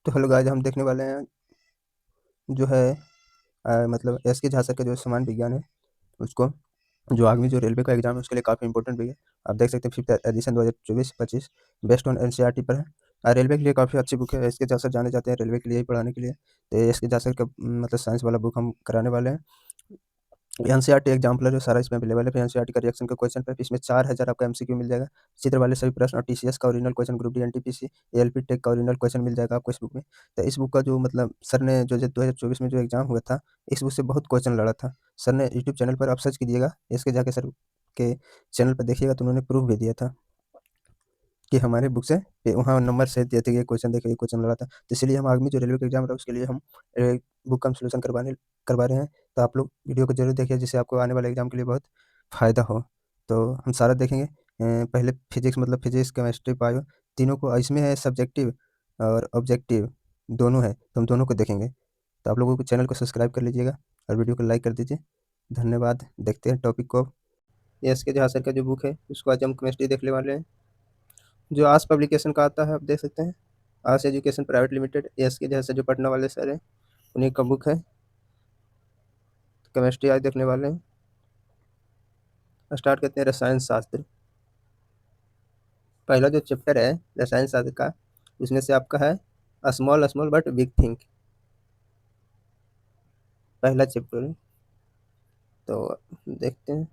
तो hello guys, हम देखने वाले हैं जो है मतलब एस के झांसर का जो सामान्य विज्ञान है उसको, जो आगामी जो रेलवे का एग्जाम है उसके लिए काफ़ी इंपॉर्टेंट भी है। आप देख सकते हैं 5th addition 2024-25 based on NCERT पर है। रेलवे के लिए काफ़ी अच्छी बुक है। एस के झांसर जाने जाते हैं रेलवे के लिए ही पढ़ाने के लिए। तो एस के झांसर का मतलब साइंस वाला बुक हम कराने वाले हैं। एनसीईआरटी एग्जाम्पलर जो सारा इसमें अवेलेबल है। फिर एनसीईआरटी का रिएक्शन का क्वेश्चन पेपर, इसमें 4000 आपका एमसीक्यू मिल जाएगा, चित्र वाले सभी प्रश्न और टीसीएस का original question, group D NTPC ALP tech का ओरिजिनल क्वेश्चन मिल जाएगा आपको इस बुक में। तो इस बुक का जो मतलब सर ने जो 2024 में जो एग्जाम हुआ था, इस बुक से बहुत क्वेश्चन लड़ा था। सर ने यूट्यूब चैनल पर आप सर्च कीजिएगा, इसके जाके सर के चैनल पर देखिएगा तो उन्होंने प्रूफ भी दिया था कि हमारे बुक से वहाँ नंबर से दिए थे कि क्वेश्चन देखिए क्वेश्चन लड़ा था। तो इसलिए हम आगामी जो रेलवे का एग्जाम रहा उसके लिए हम बुक का हम सोल्यूशन करवा रहे हैं। तो आप लोग वीडियो को जरूर देखिए जिससे आपको आने वाले एग्जाम के लिए बहुत फ़ायदा हो। तो हम सारा देखेंगे। पहले फिजिक्स मतलब फिजिक्स केमिस्ट्री बायो तीनों को, इसमें है सब्जेक्टिव और ऑब्जेक्टिव दोनों है, तो हम दोनों को देखेंगे। तो आप लोगों को चैनल को सब्सक्राइब कर लीजिएगा और वीडियो को लाइक कर दीजिए। धन्यवाद। देखते हैं टॉपिक को। एस के झांसर का जो बुक है उसको आज हम केमिस्ट्री देखने वाले हैं, जो आस पब्लिकेशन का आता है। आप देख सकते हैं आस एजुकेशन प्राइवेट लिमिटेड, एस के जैसे जो पटना वाले सर हैं उन्हीं का बुक है। केमिस्ट्री आज देखने वाले हैं। स्टार्ट करते हैं रसायन शास्त्र। पहला जो चैप्टर है रसायन शास्त्र का, उसमें से आपका है small small but big thing, पहला चैप्टर है। तो देखते हैं।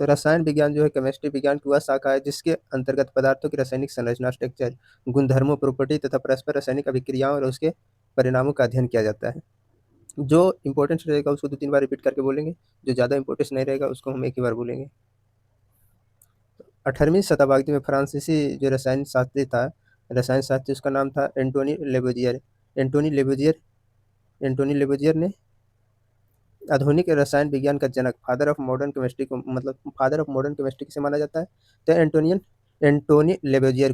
तो रसायन विज्ञान जो है केमिस्ट्री विज्ञान की वह शाखा है जिसके अंतर्गत पदार्थों की रासायनिक संरचना, स्ट्रक्चर, गुणधर्मों, प्रॉपर्टी तथा परस्पर रासायनिक अभिक्रियाओं और उसके परिणामों का अध्ययन किया जाता है। जो इंपॉर्टेंस रहेगा उसको 2-3 बार रिपीट करके बोलेंगे, जो ज़्यादा इंपॉर्टेंस नहीं रहेगा उसको हम एक ही बार बोलेंगे। 18वीं शताब्दी में फ्रांसीसी जो रसायन शास्त्री था, रसायन शास्त्री, उसका नाम था एंटोनी लेबोजियर। एंटोनी लेबोजियर ने आधुनिक रसायन विज्ञान का जनक, फादर ऑफ मॉडर्न केमिस्ट्री को, मतलब फादर ऑफ मॉडर्न केमिस्ट्री किसे माना जाता है, तो एंटोनी लेबोजियर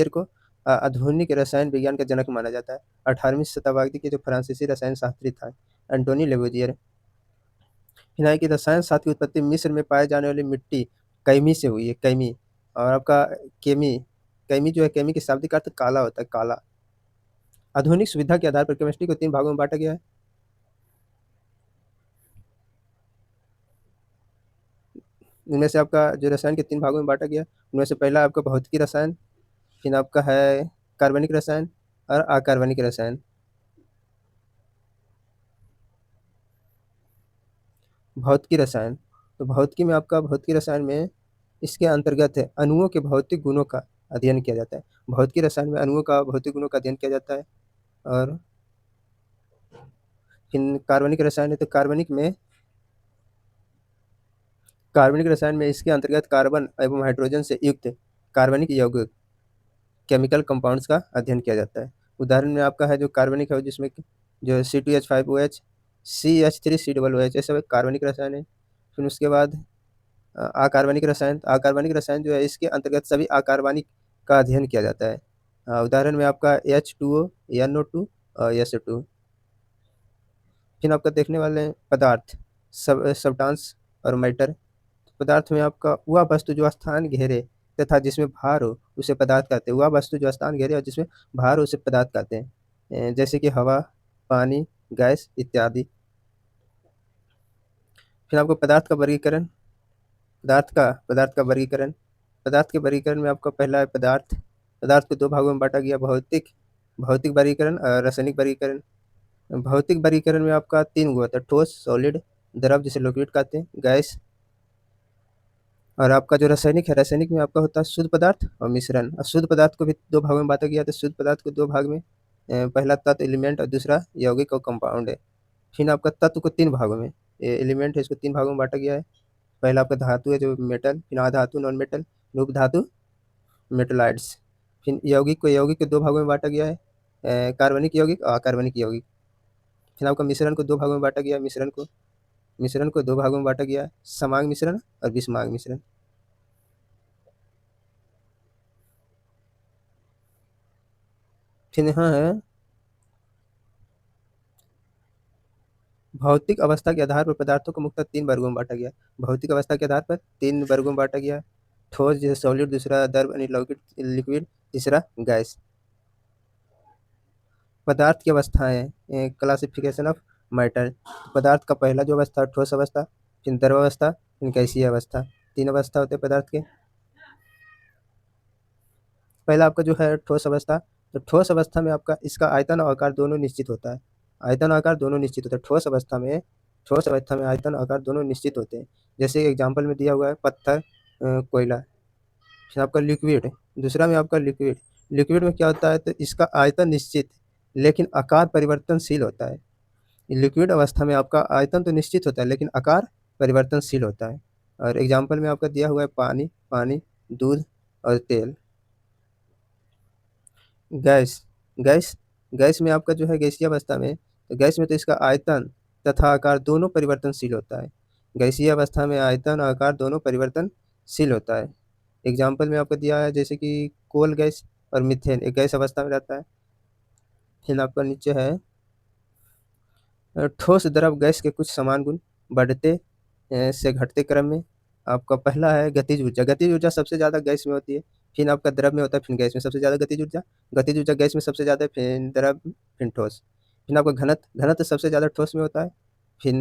को आधुनिक रसायन विज्ञान का जनक माना जाता है। 18वीं शताब्दी के जो फ्रांसीसी रसायन शास्त्री था एंटोनी लेबोजियर। फिनाइल की रसायन शास्त्र की उत्पत्ति मिस्र में पाए जाने वाली मिट्टी कैमी से हुई है। कैमी और आपका केमी, कैमी जो है, केमी के शाब्दिक अर्थ काला होता है, काला। आधुनिक सुविधा के आधार पर केमिस्ट्री को 3 भागों में बांटा गया है। इनमें से आपका जो रसायन के 3 भागों में बांटा गया, उनमें से पहला आपका भौतिकी रसायन, फिर आपका है कार्बनिक रसायन और अकार्बनिक रसायन। भौतिकी रसायन, तो भौतिकी में आपका भौतिकी रसायन में इसके अंतर्गत है अणुओं के भौतिक गुणों का अध्ययन किया जाता है। भौतिकी रसायन में अणुओं का भौतिक गुणों का अध्ययन किया जाता है। और फिर कार्बनिक रसायन है, तो कार्बनिक रसायन में इसके अंतर्गत कार्बन एवं हाइड्रोजन से युक्त कार्बनिक यौगिक, केमिकल कंपाउंड्स का अध्ययन किया जाता है। उदाहरण में आपका है जो कार्बनिक है जिसमें जो C2H5OH, CH3COOH, ये सब कार्बनिक रसायन है। फिर उसके बाद अकार्बनिक रसायन जो है इसके अंतर्गत सभी अकार्बनिक का अध्ययन किया जाता है। उदाहरण में आपका H2O, NO2 और SO2। फिर आपका देखने वाले हैं पदार्थ, सब्सटेंस और मैटर। पदार्थ में आपका वह वस्तु जो स्थान घेरे तथा जिसमें भार हो उसे पदार्थ कहते हैं। वह वस्तु जो स्थान घेरे और जिसमें भार हो उसे पदार्थ कहते हैं, जैसे कि हवा, पानी, गैस इत्यादि। फिर आपको पदार्थ का वर्गीकरण। पदार्थ के वर्गीकरण में आपका पहला है पदार्थ। पदार्थ को 2 भागों में बांटा गया, भौतिक वर्गीकरण और रासायनिक वर्गीकरण। भौतिक वर्गीकरण में आपका 3 हुआ था, ठोस, सॉलिड, द्रव जिसे लिक्विड कहते हैं, गैस। और आपका जो रासायनिक में आपका होता है शुद्ध पदार्थ और मिश्रण। और शुद्ध पदार्थ को भी 2 भागों में बांटा गया, तो शुद्ध पदार्थ को 2 भाग में, पहला तत्व एलिमेंट और दूसरा यौगिक और कंपाउंड है। फिर आपका तत्व को 3 भागों में, एलिमेंट है इसको 3 भागों में बांटा गया है। पहला आपका धातु है जो मेटल, फिर अधातु नॉन मेटल, रूप धातु मेटलाइड्स। फिर यौगिक को 2 भागों में बांटा गया है, कार्बनिक यौगिक और अकार्बनिक यौगिक। फिर आपका मिश्रण को 2 भागों में बांटा गया है, मिश्रण को 2 भागों में बांटा गया है, समांग मिश्रण और विषमांग मिश्रण। फिर यहाँ है भौतिक अवस्था के आधार पर पदार्थों को मुख्यतः 3 वर्गों में बांटा गया। भौतिक अवस्था के आधार पर 3 वर्गों में बांटा गया। ठोस जैसे सॉलिड, दूसरा द्रव यानी लिक्विड, तीसरा गैस। पदार्थ की अवस्थाएं, क्लासिफिकेशन ऑफ मैटर। पदार्थ का पहला जो अवस्था ठोस अवस्था, फिर द्रव अवस्था, फिर गैसीय अवस्था। 3 अवस्था होते हैं पदार्थ के। पहला आपका जो है ठोस अवस्था, तो ठोस अवस्था में आपका इसका आयतन और आकार दोनों निश्चित होता है। आयतन और आकार दोनों निश्चित होता है ठोस अवस्था में। ठोस अवस्था में आयतन और आकार दोनों निश्चित होते हैं। जैसे एग्जाम्पल में दिया हुआ है पत्थर, कोयला। फिर आपका लिक्विड, दूसरा में आपका लिक्विड। लिक्विड में क्या होता है, तो इसका आयतन निश्चित लेकिन आकार परिवर्तनशील होता है। लिक्विड अवस्था में आपका आयतन तो निश्चित होता है लेकिन आकार परिवर्तनशील होता है। और एग्जाम्पल में आपका दिया हुआ है पानी, पानी, दूध और तेल। गैस, गैस, गैस में आपका जो है गैसीय अवस्था में, तो गैस में तो इसका आयतन तथा आकार दोनों परिवर्तनशील होता है। गैसीय अवस्था में आयतन और आकार दोनों परिवर्तनशील होता है। एग्जाम्पल में आपको दिया है जैसे कि कोल गैस और मीथेन एक गैस अवस्था में रहता है। फिर आपका नीचे है ठोस द्रव गैस के कुछ समान गुण बढ़ते से घटते क्रम में। आपका पहला है गतिज ऊर्जा। गतिज ऊर्जा सबसे ज़्यादा गैस में होती है, फिर आपका द्रव में होता है, फिर गैस में सबसे ज़्यादा गतिज ऊर्जा। गतिज ऊर्जा गैस में सबसे ज़्यादा है, फिर द्रव, फिर ठोस। फिर आपका घनत्व, घनत्व सबसे ज़्यादा ठोस में होता है, फिर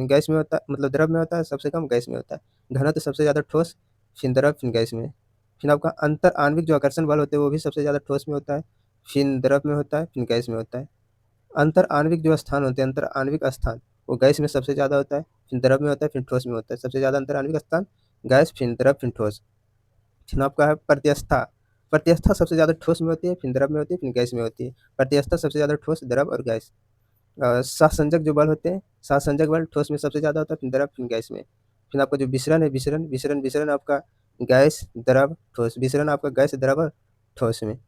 गैस में होता है, मतलब द्रव में होता है, सबसे कम गैस में होता है। घनत्व सबसे ज़्यादा ठोस, फिर द्रव, फिर गैस में। फिर आपका अंतर आणविक जो आकर्षण बल होते हैं वो भी सबसे ज़्यादा ठोस में होता है, फिर द्रव में होता है, फिर गैस में होता है। अंतर आणविक जो स्थान होते हैं, अंतर आणविक स्थान, वो गैस में सबसे ज़्यादा होता है, फिर द्रव में होता है, फिर ठोस में होता है। सबसे ज़्यादा अंतर आणविक स्थान गैस, फिर द्रव, फिर ठोस। फिर आपका है प्रत्यवस्था। प्रत्यवस्था सबसे ज़्यादा ठोस में होती है, फिर द्रव में होती है, फिर गैस में होती है। प्रत्यवस्था सबसे ज़्यादा ठोस, द्रव और गैस। सहसंजक जो बल होते हैं, सहसंजक बल ठोस में सबसे ज़्यादा होता है, फिर द्रव, फिर गैस में। फिर आपका जो विसरण है, विसरण, विसरण, विसरण आपका गैस, द्रव, ठोस। विसरण आपका गैस, द्रव और ठोस में।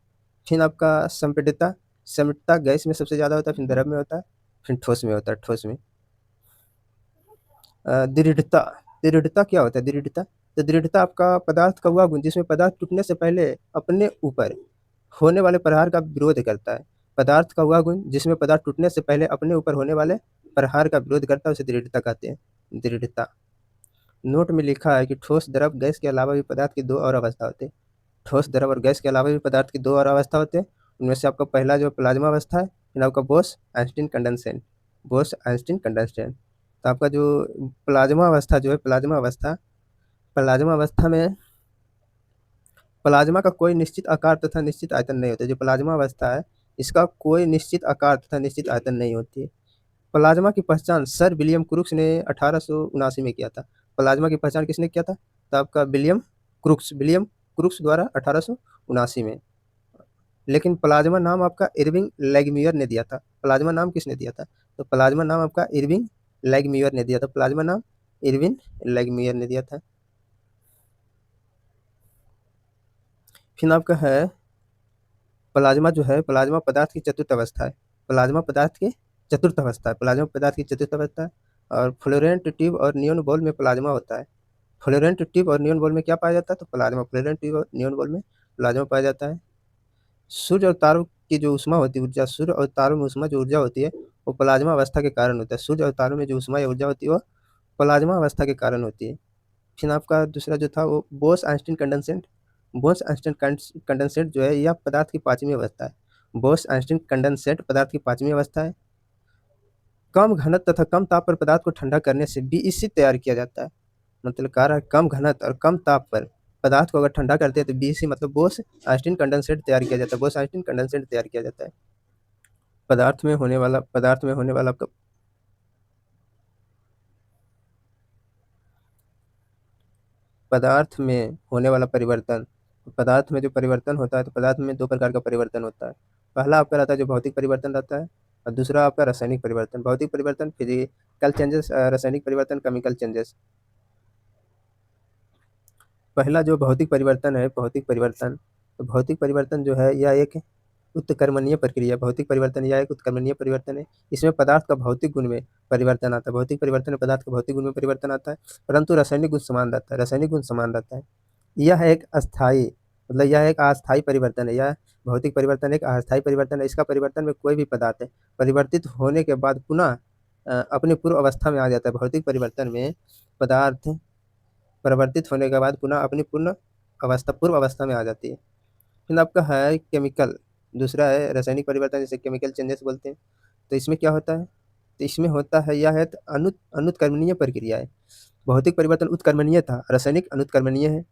फिर आपका संपीड़ितता, संपीड़ितता गैस में सबसे ज़्यादा होता है, फिर द्रव में होता है, फिर ठोस में होता है, ठोस में। दृढ़ता, दृढ़ता क्या होता है दृढ़ता, तो दृढ़ता आपका पदार्थ का वह गुण जिसमें पदार्थ टूटने से पहले अपने ऊपर होने वाले प्रहार का विरोध करता है। पदार्थ का वह गुण जिसमें पदार्थ टूटने से पहले अपने ऊपर होने वाले प्रहार का विरोध करता है, उसे दृढ़ता कहते हैं, दृढ़ता। नोट में लिखा है कि ठोस, द्रव, गैस के अलावा भी पदार्थ की 2 और अवस्था होते हैं। ठोस, द्रव और गैस के अलावा भी पदार्थ की 2 और अवस्था होते हैं। उनमें से आपका पहला जो प्लाज्मा अवस्था है, फिर आपका बोस-आइंस्टीन कंडेंसेट, बोस-आइंस्टीन कंडेंसेट। तो आपका जो प्लाज्मा अवस्था जो है, प्लाज्मा अवस्था, प्लाज्मा अवस्था में प्लाज्मा का कोई निश्चित आकार तथा निश्चित आयतन नहीं होता। जो प्लाज्मा अवस्था है, इसका कोई निश्चित आकार तथा निश्चित आयतन नहीं होती है। प्लाज्मा की पहचान सर विलियम क्रूक्स ने 1879 में किया था। प्लाज्मा की पहचान किसने किया था, तो आपका विलियम क्रूक्स द्वारा 1879 में। लेकिन प्लाज्मा नाम आपका इरविंग लैगम्यूयर ने दिया था। प्लाज्मा नाम किसने दिया था, तो प्लाज्मा नाम आपका इरविंग लैगम्यूयर ने दिया था। प्लाज्मा नाम इरविन लैगम्यूयर ने दिया था। फिर आपका है प्लाज्मा जो है, प्लाज्मा पदार्थ की चतुर्थ अवस्था है। प्लाज्मा पदार्थ की चतुर्थ अवस्था है, प्लाज्मा पदार्थ की चतुर्थ अवस्था है। और फ्लोरेंट ट्यूब और नियॉन बॉल में प्लाज्मा होता है। फ्लोरेंट ट्यूब और नियॉन बॉल में क्या पाया जाता है, तो प्लाज्मा। फ्लोरेंट ट्यूब और नियॉन बॉल में प्लाज्मा पाया जाता है। सूर्य और तारों की जो ऊष्मा होती है, ऊर्जा, सूर्य और तारों में ऊष्मा जो ऊर्जा होती है, वो प्लाज्मा अवस्था के कारण होता है। सूर्य और तारों में जो ऊष्मा या ऊर्जा होती है वो प्लाज्मा अवस्था के कारण होती है। फिर आपका दूसरा जो था वो बोस-आइंस्टीन कंडेंसेट। बोस-आइंस्टीन कंडेंसेट जो है यह पदार्थ की 5वीं अवस्था है। बोस-आइंस्टीन कंडेंसेट पदार्थ की 5वीं अवस्था है। कम घनत्व तथा कम ताप पर पदार्थ को ठंडा करने से बीईसी तैयार किया जाता है। मतलब कह रहा है कम घनत्व और कम ताप पर पदार्थ को अगर ठंडा करते हैं तो बीईसी मतलब बोस-आइंस्टीन कंडेंसेट तैयार किया जाता है। बोस-आइंस्टीन कंडेंसेट तैयार किया जाता है। पदार्थ में होने वाला आपका पदार्थ में होने वाला परिवर्तन, पदार्थ में जो परिवर्तन होता है, तो पदार्थ में 2 प्रकार का परिवर्तन होता है। पहला आपका रहता है जो भौतिक परिवर्तन रहता है, और दूसरा आपका रासायनिक परिवर्तन। भौतिक परिवर्तन फिजिकल चेंजेस, रासायनिक परिवर्तन केमिकल चेंजेस। पहला जो भौतिक परिवर्तन है, भौतिक परिवर्तन, तो भौतिक परिवर्तन जो है यह एक उत्क्रमणीय प्रक्रिया। भौतिक परिवर्तन यह एक उत्क्रमणीय परिवर्तन है। इसमें पदार्थ का भौतिक गुण में परिवर्तन आता है। भौतिक परिवर्तन में पदार्थ का भौतिक गुण में परिवर्तन आता है, परंतु रासायनिक गुण समान रहता है। रासायनिक गुण समान रहता है। यह एक अस्थाई, मतलब यह एक अस्थाई परिवर्तन है। यह भौतिक परिवर्तन एक अस्थाई परिवर्तन है। इसका परिवर्तन में कोई भी पदार्थ है परिवर्तित होने के बाद पुनः अपनी पूर्व अवस्था में आ जाता है। भौतिक परिवर्तन में पदार्थ परिवर्तित होने के बाद पुनः अपनी पूर्व अवस्था में आ जाती है। फिर आपका है केमिकल, दूसरा है रासायनिक परिवर्तन, जिसे केमिकल चेंजेस बोलते हैं। तो इसमें क्या होता है? तो इसमें होता है यह है अनुत्क्रमणीय प्रक्रिया है। भौतिक परिवर्तन उत्क्रमणीय था, रासायनिक अनुत्क्रमणीय है।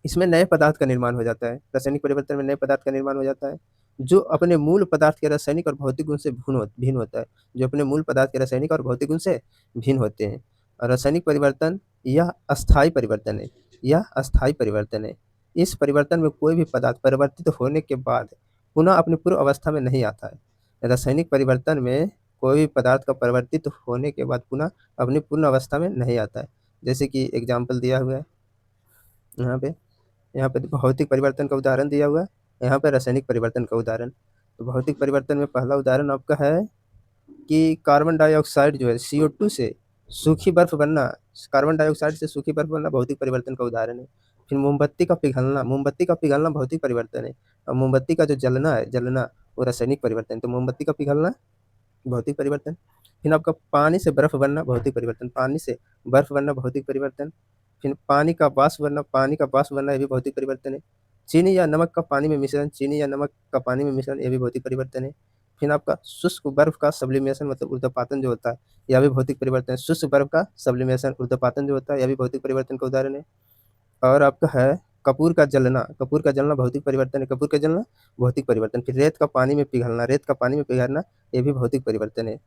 इसमें नए पदार्थ का निर्माण हो जाता है। रासायनिक परिवर्तन में नए पदार्थ का निर्माण हो जाता है, जो अपने मूल पदार्थ के रासायनिक और भौतिक गुण से भिन्न होता है, जो अपने मूल पदार्थ के रासायनिक और भौतिक गुण से भिन्न होते हैं। और रासायनिक परिवर्तन यह अस्थायी परिवर्तन है, यह अस्थायी परिवर्तन है। इस परिवर्तन में कोई भी पदार्थ परिवर्तित होने के बाद पुनः अपनी पूर्व अवस्था में नहीं आता है। रासायनिक परिवर्तन में कोई भी पदार्थ का परिवर्तित होने के बाद पुनः अपनी पूर्ण अवस्था में नहीं आता है। जैसे कि एग्जाम्पल दिया हुआ है यहाँ पे, यहाँ पे भौतिक परिवर्तन का उदाहरण दिया हुआ है, यहाँ पे रासायनिक परिवर्तन का उदाहरण। तो भौतिक परिवर्तन में पहला उदाहरण आपका है कि कार्बन डाइऑक्साइड जो है CO2 से सूखी बर्फ बनना, कार्बन डाइऑक्साइड से सूखी बर्फ बनना भौतिक परिवर्तन का उदाहरण है। फिर मोमबत्ती का पिघलना भौतिक परिवर्तन है। और मोमबत्ती का जो जलना वो रासायनिक परिवर्तन है। तो मोमबत्ती का पिघलना भौतिक परिवर्तन। फिर आपका पानी से बर्फ बनना भौतिक परिवर्तन, पानी से बर्फ बनना भौतिक परिवर्तन। फिर पानी का वाष्प बनना ये भी भौतिक परिवर्तन है। चीनी या नमक का पानी में मिश्रण ये भी भौतिक परिवर्तन है। फिर आपका शुष्क बर्फ का सब्लिमेशन मतलब ऊर्ध्वपातन जो होता है, यह भी भौतिक परिवर्तन है। शुष्क बर्फ का सब्लिमेशन ऊर्ध्वपातन जो होता है, यह भी भौतिक परिवर्तन का उदाहरण है। और आपका है कपूर का जलना भौतिक परिवर्तन है, कपूर का जलना भौतिक परिवर्तन। फिर रेत का पानी में पिघलना ये भी भौतिक परिवर्तन है।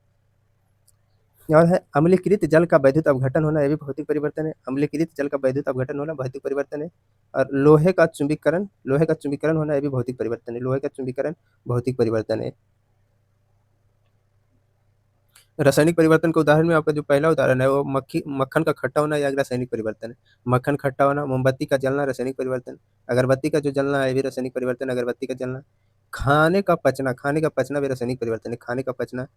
और है अम्लीकृत जल का वैद्युत अपघटन होना, ये भी भौतिक परिवर्तन है। अम्लीकृत जल का वैद्युत अपघटन होना भौतिक परिवर्तन है। और लोहे का चुंबकीकरण होना, ये भी भौतिक परिवर्तन है। लोहे का चुंबकीकरण भौतिक परिवर्तन है। रासायनिक परिवर्तन के उदाहरण में आपका जो पहला उदाहरण है वो मक्खन का खट्टा होना, या रासायनिक परिवर्तन है। मक्खन खट्टा होना, मोमबत्ती का जलना रासायनिक परिवर्तन, अगरबत्ती का जो जलना है ये भी रासायनिक परिवर्तन, अगरबत्ती का जलना। खाने का पचना भी रासायनिक परिवर्तन है, खाने का पचना।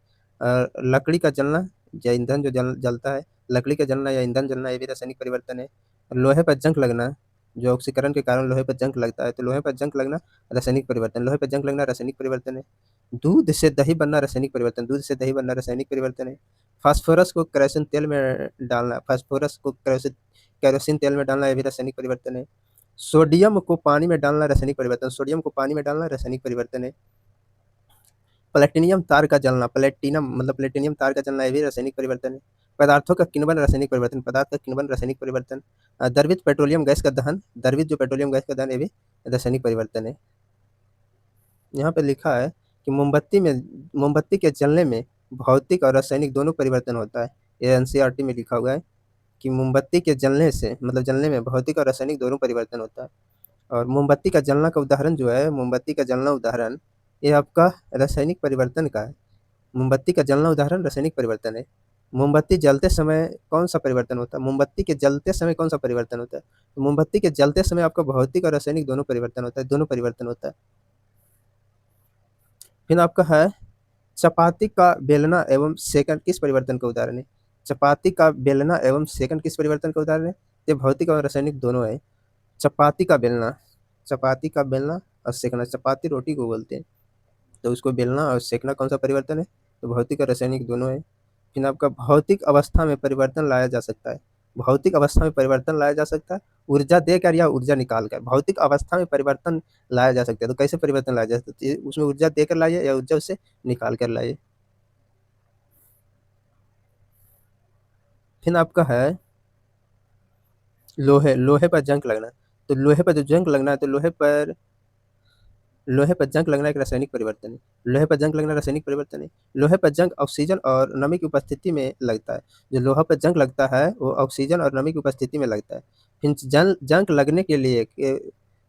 लकड़ी का जलना या ईंधन जो जलता है, लकड़ी का जलना या ईंधन जलना ये भी रासायनिक परिवर्तन है। लोहे पर जंग लगना, जो ऑक्सीकरण के कारण लोहे पर जंग लगता है, तो लोहे पर जंग लगना रासायनिक परिवर्तन, लोहे पर जंग लगना रासायनिक परिवर्तन है। दूध से दही बनना रासायनिक परिवर्तन, दूध से दही बनना रासायनिक परिवर्तन है। फास्फोरस को केरोसिन तेल में डालना, ये भी रासायनिक परिवर्तन है। सोडियम को पानी में डालना रासायनिक परिवर्तन, सोडियम को पानी में डालना रासायनिक परिवर्तन है। प्लेटिनियम तार का जलना, प्लेटिनियम तार का जलना, ये भी रासायनिक परिवर्तन है। पदार्थों का किण्वन रासायनिक परिवर्तन, पदार्थ का किण्वन रासायनिक परिवर्तन। द्रवित पेट्रोलियम गैस का दहन, द्रवित जो पेट्रोलियम गैस का दहन, ये भी रासायनिक परिवर्तन है। यहाँ पे लिखा है कि मोमबत्ती के जलने में भौतिक और रासायनिक दोनों परिवर्तन होता है। ये NCERT में लिखा हुआ है कि मोमबत्ती के जलने में भौतिक और रासायनिक दोनों परिवर्तन होता है। और मोमबत्ती का जलना का उदाहरण जो है, मोमबत्ती का जलना उदाहरण ये आपका रासायनिक परिवर्तन का है। मोमबत्ती का जलना उदाहरण रासायनिक परिवर्तन है। मोमबत्ती जलते समय कौन सा परिवर्तन होता है? मोमबत्ती के जलते समय कौन सा परिवर्तन होता है? तो मोमबत्ती के जलते समय आपका भौतिक और रासायनिक दोनों परिवर्तन होता है। फिर आपका है चपाती का बेलना एवं सेकंड किस परिवर्तन का उदाहरण है? चपाती का बेलना एवं सेकंड किस परिवर्तन का उदाहरण है? ये भौतिक और रासायनिक दोनों है। चपाती का बेलना और सेकना, चपाती रोटी को बोलते हैं, तो उसको बेलना और सेकना कौन सा परिवर्तन है? तो भौतिक और रासायनिक दोनों है। फिर आपका भौतिक अवस्था में परिवर्तन लाया जा सकता है, भौतिक अवस्था में परिवर्तन लाया जा सकता है ऊर्जा देकर या ऊर्जा निकाल कर। भौतिक अवस्था में परिवर्तन लाया जा सकता है, तो कैसे परिवर्तन लाया जा सकता है? उसमें ऊर्जा देकर लाइए या ऊर्जा उससे निकाल कर लाइए। फिर आपका है लोहे पर जंग लगना। तो लोहे पर जो जंग लगना है, तो लोहे पर जंग लगना एक रासायनिक परिवर्तन है। लोहे पर जंग लगना रासायनिक परिवर्तन है। लोहे पर जंग ऑक्सीजन और नमी की उपस्थिति में लगता है। जो लोहा पर जंग लगता है वो ऑक्सीजन और नमी की उपस्थिति में लगता है। फिर जंग लगने के लिए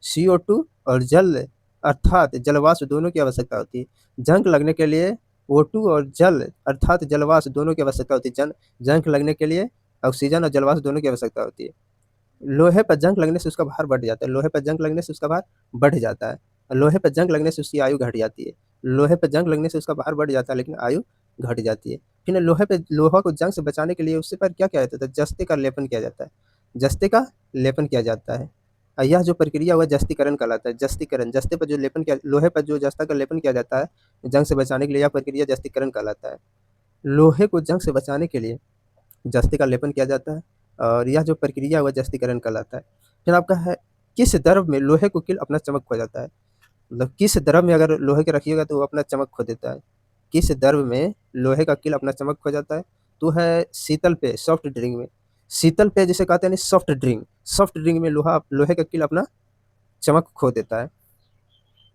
CO2 और जल अर्थात जलवाष्प दोनों की आवश्यकता होती है। जंग लगने के लिए O2 और जल अर्थात जलवाष्प दोनों की आवश्यकता होती है। जंग लगने के लिए ऑक्सीजन और जलवाष्प दोनों की आवश्यकता होती है। लोहे पर जंग लगने से उसका भार बढ़ जाता है, लोहे पर जंग लगने से उसका भार बढ़ जाता है। लोहे पर जंग लगने से उसकी आयु घट जाती है। लोहे पर जंग लगने से उसका भार बढ़ जाता है लेकिन आयु घट जाती है। फिर लोहा को जंग से बचाने के लिए उससे पर क्या किया जाता है? जस्ते का लेपन किया जाता है, जस्ते का लेपन किया जाता है। यह जो प्रक्रिया हुआ जस्तीकरण कहलाता है। जस्ते पर जो लेपन किया, लोहे पर जो जस्ता का लेपन किया जाता है जंग से बचाने के लिए, यह प्रक्रिया जस्तीकरण कहलाता है। लोहे को जंग से बचाने के लिए जस्ते का लेपन किया जाता है और यह जो प्रक्रिया हुआ जस्तीकरण कहलाता है। फिर आपका है किस द्रव में लोहे को किल अपना चमक खो जाता है? मतलब किस द्रव में अगर लोहे के रखिएगा तो वो अपना चमक खो देता है, किस द्रव में लोहे का कील अपना चमक खो जाता है, तो है शीतल पेय, सॉफ्ट ड्रिंक में। शीतल पेय जिसे कहते हैं सॉफ्ट ड्रिंक में लोहे का कील अपना चमक खो देता है।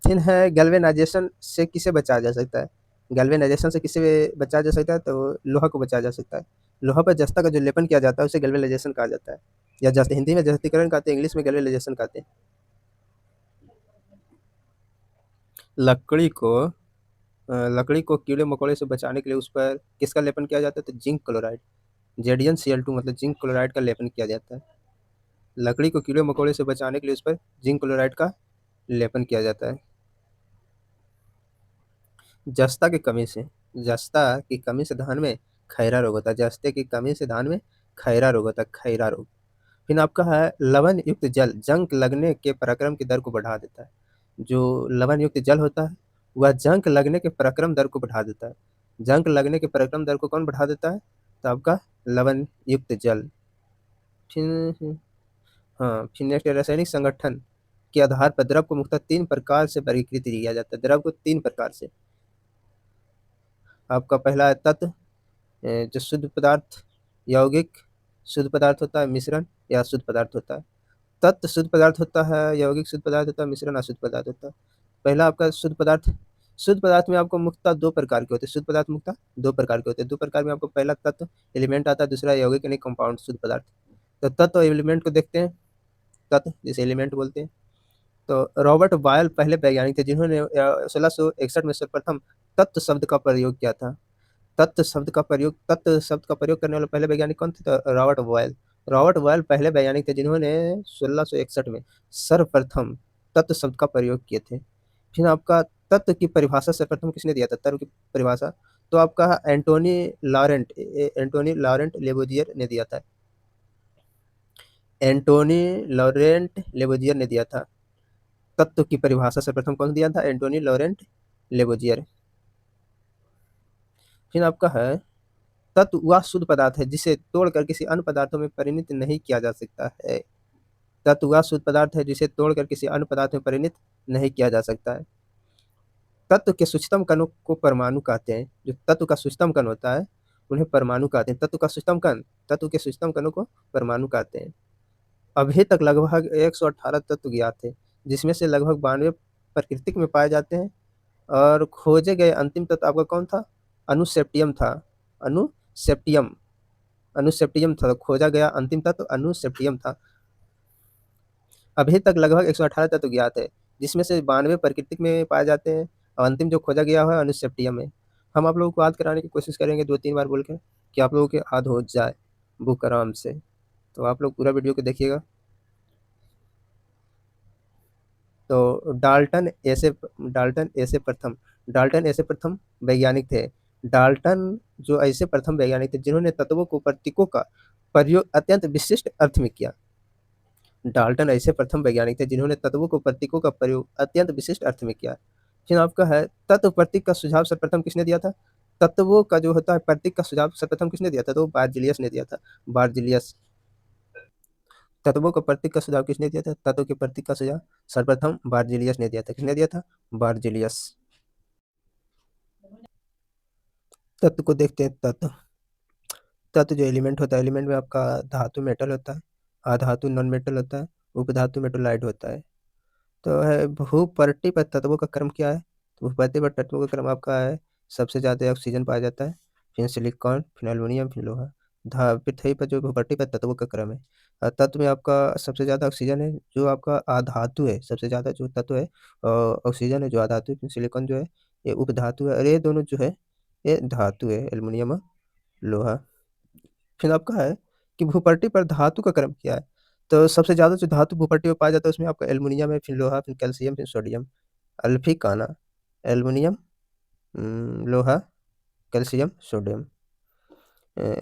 फिर है गैल्वेनाइजेशन से किसे बचाया जा सकता है, गैल्वेनाइजेशन से किसे बचाया जा सकता है, तो लोहा को बचाया जा सकता है। लोहा पर जस्ता का जो लेपन किया जाता है उसे गैल्वेनाइजेशन कहा जाता है, या जैसे हिंदी में जस्तीकरण कहते हैं, इंग्लिश में गैल्वेनाइजेशन कहते हैं। लकड़ी को लकड़ी को कीड़े मकोड़े से बचाने के लिए उस पर किसका लेपन किया जाता है, तो जिंक क्लोराइड, JdCl2 मतलब जिंक क्लोराइड का लेपन किया जाता है। लकड़ी को कीड़े मकोड़े से बचाने के लिए उस पर जिंक क्लोराइड का लेपन किया जाता है। जस्ता की कमी से जस्ता की कमी से धान में खैरा रोग होता है, जस्ते की कमी से धान में खैरा रोग होता है, खैरा रोग। फिर आपका है लवण युक्त जल जंक लगने के प्रक्रम की दर को बढ़ा देता है। जो लवण युक्त जल होता है वह जंक लगने के प्रक्रम दर को बढ़ा देता है। जंक लगने के प्रक्रम दर को कौन बढ़ा देता है, तो आपका लवण युक्त जल। फिर हाँ, फिर नेक्स्ट रासायनिक संगठन के आधार पर द्रव को मुख्यतः 3 प्रकार से वर्गीकृत किया जाता है। द्रव को 3 प्रकार से, आपका पहला है तत्व, जो शुद्ध पदार्थ, यौगिक शुद्ध पदार्थ होता है, मिश्रण या शुद्ध पदार्थ होता है। तत्व शुद्ध पदार्थ होता है, यौगिक शुद्ध पदार्थ होता है, मिश्रण अशुद्ध पदार्थ होता है। पहला आपका शुद्ध पदार्थ। शुद्ध पदार्थ में आपको मुख्यतः 2 प्रकार के होते हैं, शुद्ध पदार्थ मुख्यतः 2 प्रकार के होते हैं। 2 प्रकार में आपको पहला तत्व एलिमेंट आता है, दूसरा यौगिक यानी कंपाउंड शुद्ध पदार्थ। तो तत्व और एलिमेंट को देखते हैं। तत्व जिसे एलिमेंट बोलते हैं, तो रॉबर्ट बायल पहले वैज्ञानिक थे जिन्होंने 1661 में सर्वप्रथम तत्व शब्द का प्रयोग किया था। तत्व शब्द का प्रयोग करने वाले पहले वैज्ञानिक कौन थे, तो रॉबर्ट बॉयल। रॉबर्ट बॉयल पहले वैज्ञानिक थे जिन्होंने 1661 में सर्वप्रथम तत्व शब्द का प्रयोग किए थे। फिर आपका तत्व की परिभाषा सर्वप्रथम किसने दिया था, तत्व की परिभाषा, तो आपका एंटोनी लॉरेंट लेबोजियर ने दिया था। एंटोनी लॉरेंट लेबोजियर ने दिया था तत्व की परिभाषा सर्वप्रथम कौन दिया था, एंटोनी लॉरेंट लेबोजियर। फिर आपका है तत्व वह शुद्ध पदार्थ है जिसे तोड़कर किसी अन्य पदार्थों में परिणत नहीं किया जा सकता है। तत्व वह शुद्ध पदार्थ है जिसे तोड़कर किसी अन्य पदार्थ में परिणत नहीं किया जा सकता है। तत्व के सूक्ष्मतम कणों को परमाणु कहते हैं। जो तत्व का सूक्ष्मतम कण होता है उन्हें परमाणु कहते हैं। तत्व के सूक्ष्मतम कणों को परमाणु कहते हैं। अभी तक लगभग 118 तत्व ज्ञात थे, जिसमें से लगभग 92 प्राकृतिक में पाए जाते हैं, और खोजे गए अंतिम तत्व आपका कौन था, अनुसेप्टियम था। अनुसेप्टियम अनुसेप्टियम था, खोजा गया अंतिम तत्व अनुसेप्टियम था। अभी तक लगभग 118 तत्व ज्ञात है, जिसमें से 92 प्राकृतिक में पाए जाते हैं, और अंतिम जो खोजा गया है अनुसेप्टियम है। हम आप लोगों को याद कराने की कोशिश करेंगे 2-3 बार बोल के, कि आप लोगों के याद हो जाए बुक आराम से। तो आप लोग पूरा वीडियो को देखिएगा। तो डाल्टन ऐसे प्रथम वैज्ञानिक थे। डाल्टन जो ऐसे प्रथम वैज्ञानिक थे जिन्होंने तत्वों को प्रतीकों का प्रयोग अत्यंत विशिष्ट अर्थ में किया। डाल्टन ऐसे प्रथम वैज्ञानिक थे जिन्होंने तत्वों को प्रतीकों का प्रयोग अत्यंत विशिष्ट अर्थ में किया। फिर आपका है तत्व प्रतीक का सुझाव सर्वप्रथम किसने दिया था, तत्वों का जो होता है प्रतीक का सुझाव सर्वप्रथम किसने दिया था, तो बार्जिलियस ने दिया था। बार्जिलियस। तत्वों का प्रतीक का सुझाव किसने दिया था, तत्व के प्रतीक का सुझाव सर्वप्रथम बार्जिलियस ने दिया था। किसने दिया था, बार्जिलियस। तत्व को देखते हैं। तत्व जो एलिमेंट होता है, एलिमेंट में आपका धातु मेटल होता है, अधातु नॉन मेटल होता है, उपधातु मेटोलाइट होता है। तो है भूपर्टी पर तत्वों का क्रम क्या है, तो भूपर्टी पर तत्वों का क्रम आपका है, सबसे ज़्यादा ऑक्सीजन पाया जाता है, फिर सिलिकॉन, फिर एल्युमिनियम, फिर लोहा। पृथ्वी पर जो भूपर्टी पर तत्वों का क्रम है, तत्व में आपका सबसे ज़्यादा ऑक्सीजन है, जो आपका अधातु है, सबसे ज़्यादा जो तत्व है ऑक्सीजन है जो अधातु है, फिर सिलिकॉन जो है ये उपधातु है, और ये दोनों जो है ये धातु है, एल्युमिनियम और लोहा। फिर आपका है कि भूपर्टी पर धातु का क्रम क्या है, तो सबसे ज़्यादा जो धातु भूपर्टी में पाया जाता है उसमें आपका एल्युमिनियम है, फिर लोहा, फिर कैल्शियम, फिर सोडियम। अल्फिकाना, एल्युमिनियम, लोहा, कैल्शियम, सोडियम।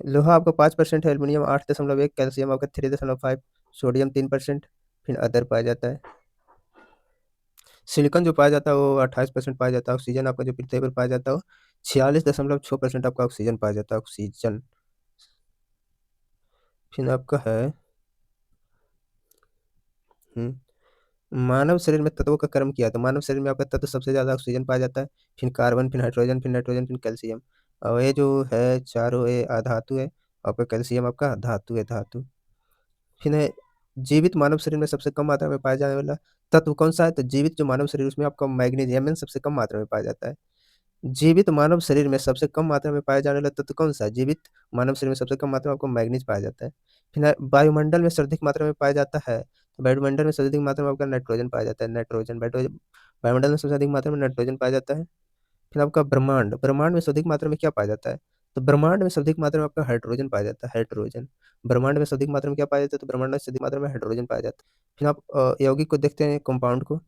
लोहा आपका 5% है, एल्युमिनियम 8.1, कैल्शियम आपका 3.5, सोडियम 3%, फिर अदर पाया जाता है। सिलिकॉन जो पाया जाता है वो 28% पाया जाता है। ऑक्सीजन आपका जो पृथ्वी पर पाया जाता है वो 46.6% आपका ऑक्सीजन पाया जाता है, ऑक्सीजन। फिर आपका है मानव शरीर में तत्वों का क्रम क्या है? तो मानव शरीर में आपका तत्व सबसे ज़्यादा ऑक्सीजन पाया जाता है, फिर कार्बन, फिर हाइड्रोजन, फिर नाइट्रोजन, फिर कैल्शियम। और ये जो है चारों ये अधातु है, आपका कैल्शियम आपका धातु है, धातु। फिर है जीवित मानव शरीर में सबसे कम मात्रा में पाया जाने वाला तत्व कौन सा है? तो जीवित जो मानव शरीर उसमें आपका मैग्नीशियम सबसे कम मात्रा में पाया जाता है। जीवित मानव शरीर में सबसे कम मात्रा में पाया जाने वाला तत्व कौन सा है? जीवित मानव शरीर में सबसे कम मात्रा में आपको मैग्नीज पाया जाता है। फिर वायुमंडल में सर्वाधिक मात्रा में पाया जाता है, तो वायुमंडल में सर्वाधिक मात्रा में आपका नाइट्रोजन पाया जाता है, नाइट्रोजन वायुमंडल में सबसे अधिक मात्रा में नाइट्रोजन पाया जाता है। फिर आपका ब्रह्मांड, ब्रह्मांड में सर्वाधिक मात्रा में क्या पाया जाता है? तो ब्रह्मांड में सर्वाधिक मात्रा में आपका हाइड्रोजन पाया जाता है, हाइड्रोजन। ब्रह्मांड में सर्वाधिक मात्रा में क्या पाया जाता है? तो ब्रह्मांड में सर्वाधिक मात्रा में हाइड्रोजन पाया जाता है। फिर आप यौगिक को देखते हैं, कंपाउंड को।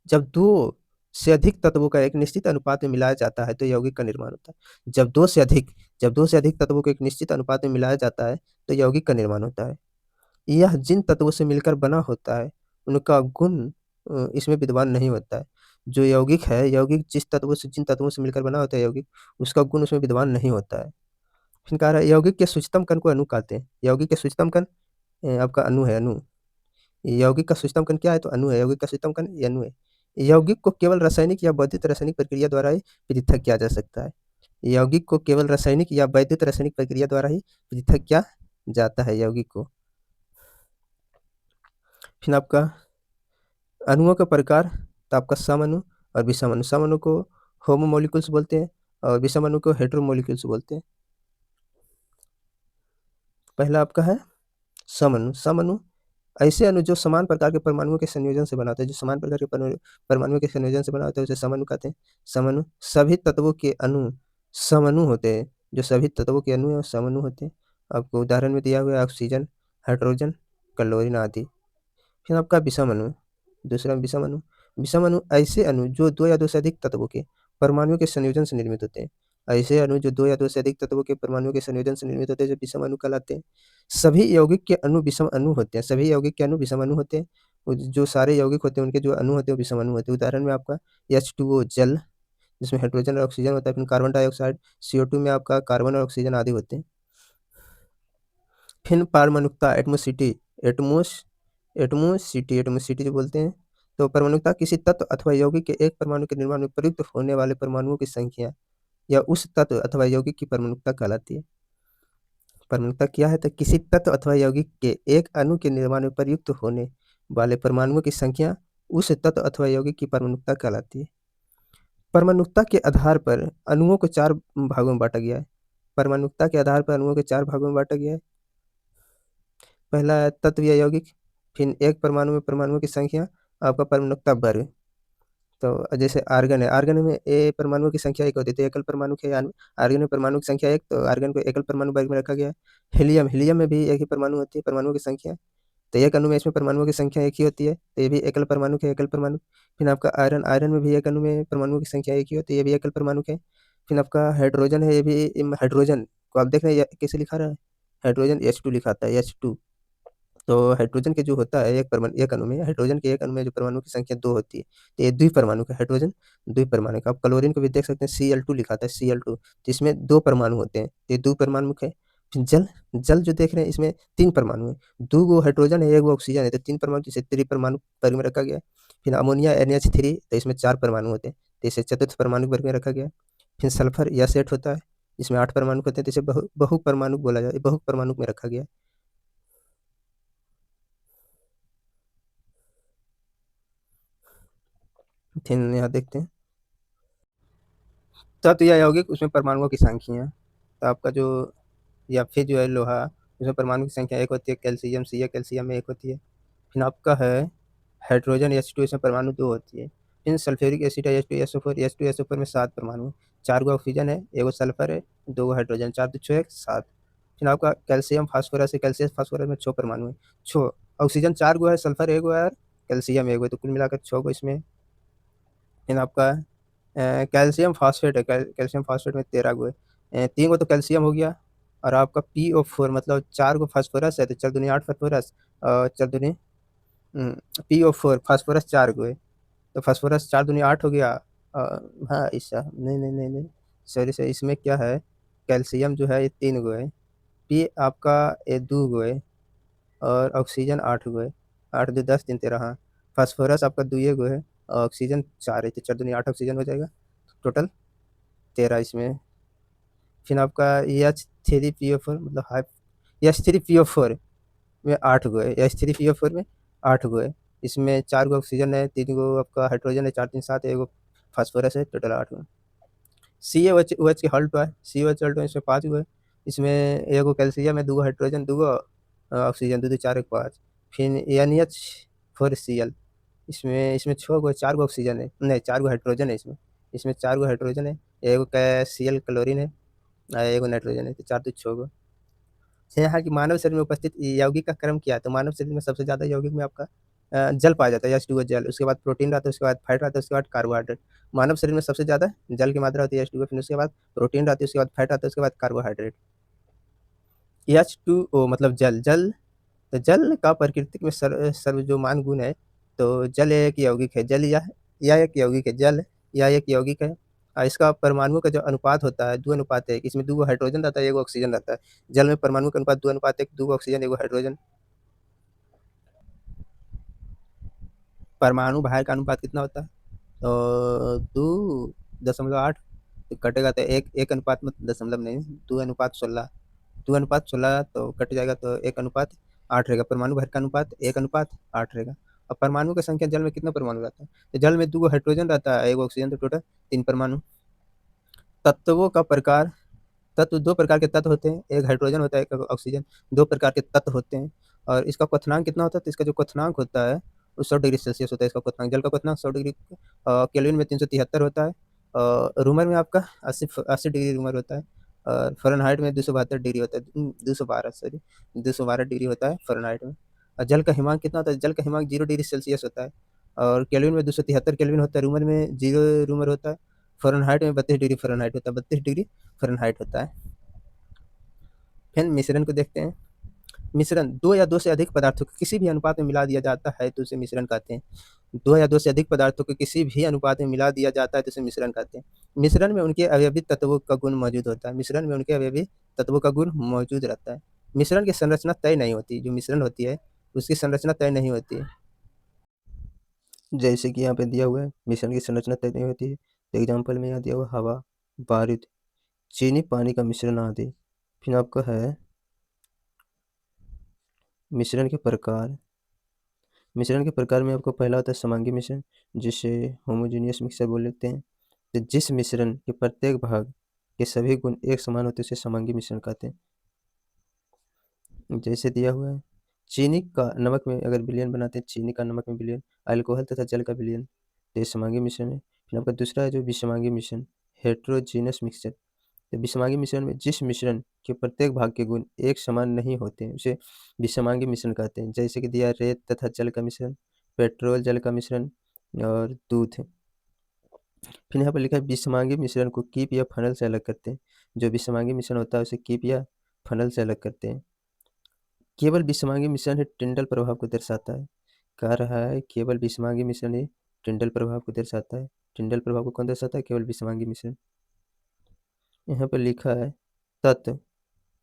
जब दो से अधिक तत्वों का एक निश्चित अनुपात में मिलाया जाता है तो यौगिक का निर्माण होता है। जब दो से अधिक तत्वों को एक निश्चित अनुपात में मिलाया जाता है तो यौगिक का निर्माण होता है। यह जिन तत्वों से मिलकर बना होता है उनका गुण इसमें विद्यमान नहीं होता है। जो यौगिक है, यौगिक जिन तत्वों से मिलकर बना होता है यौगिक, उसका गुण उसमें विद्यमान नहीं होता है। फिर कह रहा है यौगिक के सूक्ष्मतम कण को अणु कहते हैं। यौगिक के सूक्ष्मतम कण आपका अणु है, अणु। यौगिक का सूक्ष्मतम कण क्या है? तो अणु है। यौगिक का सूक्ष्मतम कण ये अणु है। यौगिक को केवल रासायनिक या वैद्युत रासायनिक प्रक्रिया द्वारा ही पृथक किया जा सकता है। यौगिक को केवल रासायनिक या वैद्युत रासायनिक प्रक्रिया द्वारा ही पृथक किया जाता है यौगिक को। फिर आपका अणुओं का प्रकार, तो आपका समअणु और विषम अणु। समअणु को होमो मॉलिक्यूल्स बोलते हैं और विषम अणु को हेटेरो मॉलिक्यूल्स बोलते हैं। पहला आपका है समअणु। समअणु ऐसे अणु जो समान प्रकार के परमाणुओं के संयोजन से बनाते हैं, जो समान प्रकार के परमाणुओं के संयोजन से बना होता है उसे समअणु कहते हैं। समअणु सभी तत्वों के अणु समअणु होते हैं। जो सभी तत्वों के अणु हैं वो समअणु होते हैं। आपको उदाहरण में दिया हुआ है ऑक्सीजन, हाइड्रोजन, क्लोरीन आदि। फिर आपका विषम अणु, दूसरा विषम अणु। विषम अणु ऐसे अणु जो दो या दो से अधिक तत्वों के परमाणुओं के संयोजन से निर्मित होते हैं। ऐसे अणु जो दो या दो से अधिक तत्वों के परमाणुओं के संयोजन से निर्मित होते हैं जो विषम अणु कहलाते हैं। सभी यौगिक के अणु विषम अणु होते हैं। सभी यौगिक के अणु विषम अणु होते हैं। जो सारे यौगिक होते हैं उनके जो अणु होते हैं विषम अणु होते हैं। उदाहरण में आपका H2O जल, जिसमें हाइड्रोजन और ऑक्सीजन होता है। फिर कार्बन डाइऑक्साइड, CO2 में आपका कार्बन और ऑक्सीजन आदि होते हैं। फिर परमाणुकता, एटमोसिटी जो बोलते हैं। तो परमाणुकता किसी तत्व अथवा यौगिक के एक परमाणु के निर्माण में प्रयुक्त होने वाले परमाणुओं की संख्या या उस तत्व अथवा यौगिक की परमाणुकता कहलाती है। परमाणुकता क्या है? तो किसी तत्व अथवा यौगिक के एक अणु के निर्माण में प्रयुक्त होने वाले परमाणुओं की संख्या उस तत्व अथवा यौगिक की परमाणुकता कहलाती है। परमाणुकता के आधार पर अणुओं को चार भागों में बांटा गया है। परमाणुकता के आधार पर अणुओं को चार भागों में बांटा गया है। पहला है तत्व या यौगिक, फिर एक परमाणु में परमाणुओं की संख्या, आपका परमाणुकता वर्ग। तो जैसे आर्गन है, आर्गन में ए परमाणुओं की संख्या एक होती है तो एकल परमाणु के आर्गन में परमाणु की संख्या एक, तो आर्गन को एकल परमाणु वर्ग में रखा गया है। हीलियम, हीलियम में भी एक ही परमाणु होती है, परमाणुओं की संख्या। तो एक अणु में इसमें परमाणुओं की संख्या एक ही होती है, तो ये भी एकल परमाणु है, एकल परमाणु। फिर आपका आयरन, आयरन में भी एक अणु में परमाणुओं की संख्या एक ही होती है, ये भी एकल परमाणु है। फिर आपका हाइड्रोजन है, ये भी हाइड्रोजन को आप देख रहे हैं कैसे लिखा रहा है? हाइड्रोजन H2 लिखाता है, H2। तो हाइड्रोजन के जो होता है एक अणु में, हाइड्रोजन के एक अणु में जो परमाणु की संख्या दो होती है, तो ये द्विपरमाणु का हाइड्रोजन, द्विपरमाणु का। आप क्लोरीन को भी देख सकते हैं, Cl2 लिखाता है, Cl2, जिसमें दो परमाणु होते हैं, ये द्विपरमाणु है। फिर जल, जल जो देख रहे हैं इसमें तीन परमाणु है, दो गो हाइड्रोजन है, एक गो ऑक्सीजन है, तो तीन परमाणु जिसे त्रिपरमाणु वर्ग में रखा गया है। फिर अमोनिया NH3, तो इसमें चार परमाणु होते हैं, तो इसे चतुर्थ परमाणु वर्ग में रखा गया है। फिर सल्फर या सेट होता है, जिसमें आठ परमाणु होते हैं, तो इसे बहुपरमाणु बोला जाए, बहुपरमाणु में रखा गया है। फिर यहाँ देखते हैं तत्व या यौगिक, उसमें परमाणुओं की संख्या। तो आपका जो या फिर जो है लोहा, उसमें परमाणु की संख्या एक होती है। कैल्शियम सी है, कैल्शियम में एक होती है। फिर आपका है हाइड्रोजन H2, इसमें परमाणु दो होती है। फिर सल्फ्यूरिक एसिड है H2SO4, H2SO4 में सात परमाणु, चार गो ऑक्सीजन है, एक गो सल्फर है, दो गो हाइड्रोजन, चार दो छः, सात। फिर आपका कैल्शियम फास्फोरस है, कैल्शियम फास्फोरस में छः परमाणु है, छः। ऑक्सीजन चार गो है, सल्फर एक गो है और कैल्शियम एक गो है, तो कुल मिलाकर छः गो इसमें। फिर आपका कैल्शियम फास्फेट है, कैल्शियम फास्फेट में 13 गो है, तीन गो तो कैल्शियम हो गया। और आपका PO4, मतलब चार गो फास्फोरस है, तो चार दूनी आठ फास्फोरस, और चार दूनी PO4 फास्फोरस चार गो है, तो फास्फोरस चार दूनी आठ हो गया। हाँ ऐसा नहीं नहीं नहीं नहीं, सॉरी सर, इसमें क्या है, कैल्शियम जो है ये तीन गो है, पी आपका ये दो गो है, और ऑक्सीजन आठ गो है, 8 2 10 3 13, हाँ। फास्फोरस आपका दुइये गो है, ऑक्सीजन 4 है, तो 4 दूनी 8 ऑक्सीजन हो जाएगा, टोटल 13 इसमें। फिर आपका H3PO4 मतलब हाई H3PO4 में 8 गो है, H3PO4 में 8 गो है। इसमें 4 गो ऑक्सीजन है, 3 गो आपका हाइड्रोजन है, 4 3 7, एगो फास्फोरस है, टोटल 8 गो। CaOH के हल्ट है, CaOH हल्ट है, इसमें 5 गो है। इसमें एगो कैल्शियम है, 2 गो हाइड्रोजन, 2 गो ऑक्सीजन, 2 2 4 1 5। फिर NH4Cl, इसमें 6 गो 4 गो ऑक्सीजन है, नहीं 4 गो हाइड्रोजन है इसमें। इसमें 4 गो हाइड्रोजन है, एगो Cl क्लोरीन है, एगो नाइट्रोजन है, तो 4 2 6 गो। यहाँ की मानव शरीर में उपस्थित यौगिक का क्रम क्या है? तो मानव शरीर में सबसे ज़्यादा यौगिक में आपका जल पाया जाता है, H2O जल, उसके बाद प्रोटीन रहता है, उसके बाद फैट रहता है, उसके बाद कार्बोहाइड्रेट। मानव शरीर में सबसे ज़्यादा जल की मात्रा होती है H2O, फिर उसके बाद प्रोटीन रहती है, उसके बाद फैट रहता है, उसके बाद कार्बोहाइड्रेट। H2O मतलब जल। जल, तो जल का प्रकृति में सर्वजोमान गुण है। तो जल एक यौगिक है, जल या एक यौगिक है, जल या एक यौगिक है। इसका परमाणु का जो अनुपात होता है 2 अनुपात 1, इसमें 2 गो हाइड्रोजन रहता है, 1 ऑक्सीजन रहता है। जल में परमाणु का अनुपात 2 अनुपात 1, 2 ऑक्सीजन 1 हाइड्रोजन। परमाणु भार का अनुपात कितना होता है? तो 2.8, तो कटेगा तो 1 अनुपात में दशमलव नहीं, 2:16, 2:16 तो कट जाएगा, तो 1:8 रहेगा। परमाणु भर का अनुपात 1:8 रहेगा। अब परमाणु की संख्या जल में कितना परमाणु रहता है? तो जल में 2 गो हाइड्रोजन रहता है, 1 ऑक्सीजन, तो टोटल 3 परमाणु। तत्वों का प्रकार, तत्व 2 प्रकार के तत्व होते हैं, एक हाइड्रोजन होता है, एक ऑक्सीजन, 2 प्रकार के तत्व होते हैं। और इसका क्वथनांक कितना होता है? तो इसका जो क्वथनांक होता है वो 100 डिग्री सेल्सियस होता है, इसका क्वथनांक। जल का क्वथनांक 100 डिग्री केल्विन में 373 होता है, रूमर में आपका 80 डिग्री रूमर होता है, और फ़ारेनहाइट में 272 डिग्री होता है, 212 सॉरी 212 डिग्री होता है फ़ारेनहाइट में। और जल का हिमांक कितना होता है? जल का हिमांक 0 डिग्री सेल्सियस होता है, और केल्विन में 273 केल्विन होता है, रूमर में 0 रूमर होता है, फ़ारेनहाइट में 32 डिग्री फ़ारेनहाइट होता है, 32 डिग्री फ़ारेनहाइट होता है। फिर मिश्रण को देखते हैं। मिश्रण 2 या 2 से अधिक पदार्थों को किसी भी अनुपात में मिला दिया जाता है तो उसे मिश्रण कहते हैं। 2 या 2 से अधिक पदार्थों को किसी भी अनुपात में मिला दिया जाता है तो उसे मिश्रण कहते हैं। मिश्रण में उनके अवयवी तत्वों का गुण मौजूद होता है, मिश्रण में उनके अवयवी तत्वों का गुण मौजूद रहता है। मिश्रण की संरचना तय नहीं होती, जो मिश्रण होती है उसकी संरचना तय नहीं होती है। जैसे कि यहाँ पे दिया हुआ है, मिश्रण की संरचना तय नहीं होती है। तो एग्जाम्पल में यहाँ दिया हुआ हवा, बारूद, चीनी, पानी का मिश्रण आदि। फिर आपका है मिश्रण के प्रकार। मिश्रण के प्रकार में आपको पहला होता है समांगी मिश्रण, जिसे होमोजेनियस मिक्सचर बोल लेते हैं। तो जिस मिश्रण के प्रत्येक भाग के सभी गुण एक समान होते हैं उसे समांगी मिश्रण कहते हैं। जैसे दिया हुआ है, चीनी का नमक में अगर विलयन बनाते हैं, चीनी का नमक में विलयन, अल्कोहल तथा जल का विलयन, तो ये समांगी मिश्रण है। फिर आपका दूसरा है जो विषमांगी मिश्रण, हेट्रोजीनस मिक्सचर। तो विषमांगी मिश्रण में जिस मिश्रण के प्रत्येक भाग के गुण एक समान नहीं होते हैं उसे विषमांगी मिश्रण कहते हैं। जैसे कि दिया रेत तथा जल का मिश्रण, पेट्रोल जल का मिश्रण, और दूध। फिर यहाँ पर लिखा है विषमांगी मिश्रण को कीप या फनल से अलग करते हैं। जो विषमांगी मिश्रण होता है उसे कीप या फनल से अलग करते हैं। केवल विषमांगी मिश्रण ही टिंडल प्रभाव को दर्शाता है। कह रहा है केवल विषमांगी मिश्रण ही टिंडल प्रभाव को दर्शाता है। टिंडल प्रभाव को कौन दर्शाता है? केवल विषमांगी मिश्रण। यहाँ पर लिखा है तत्व,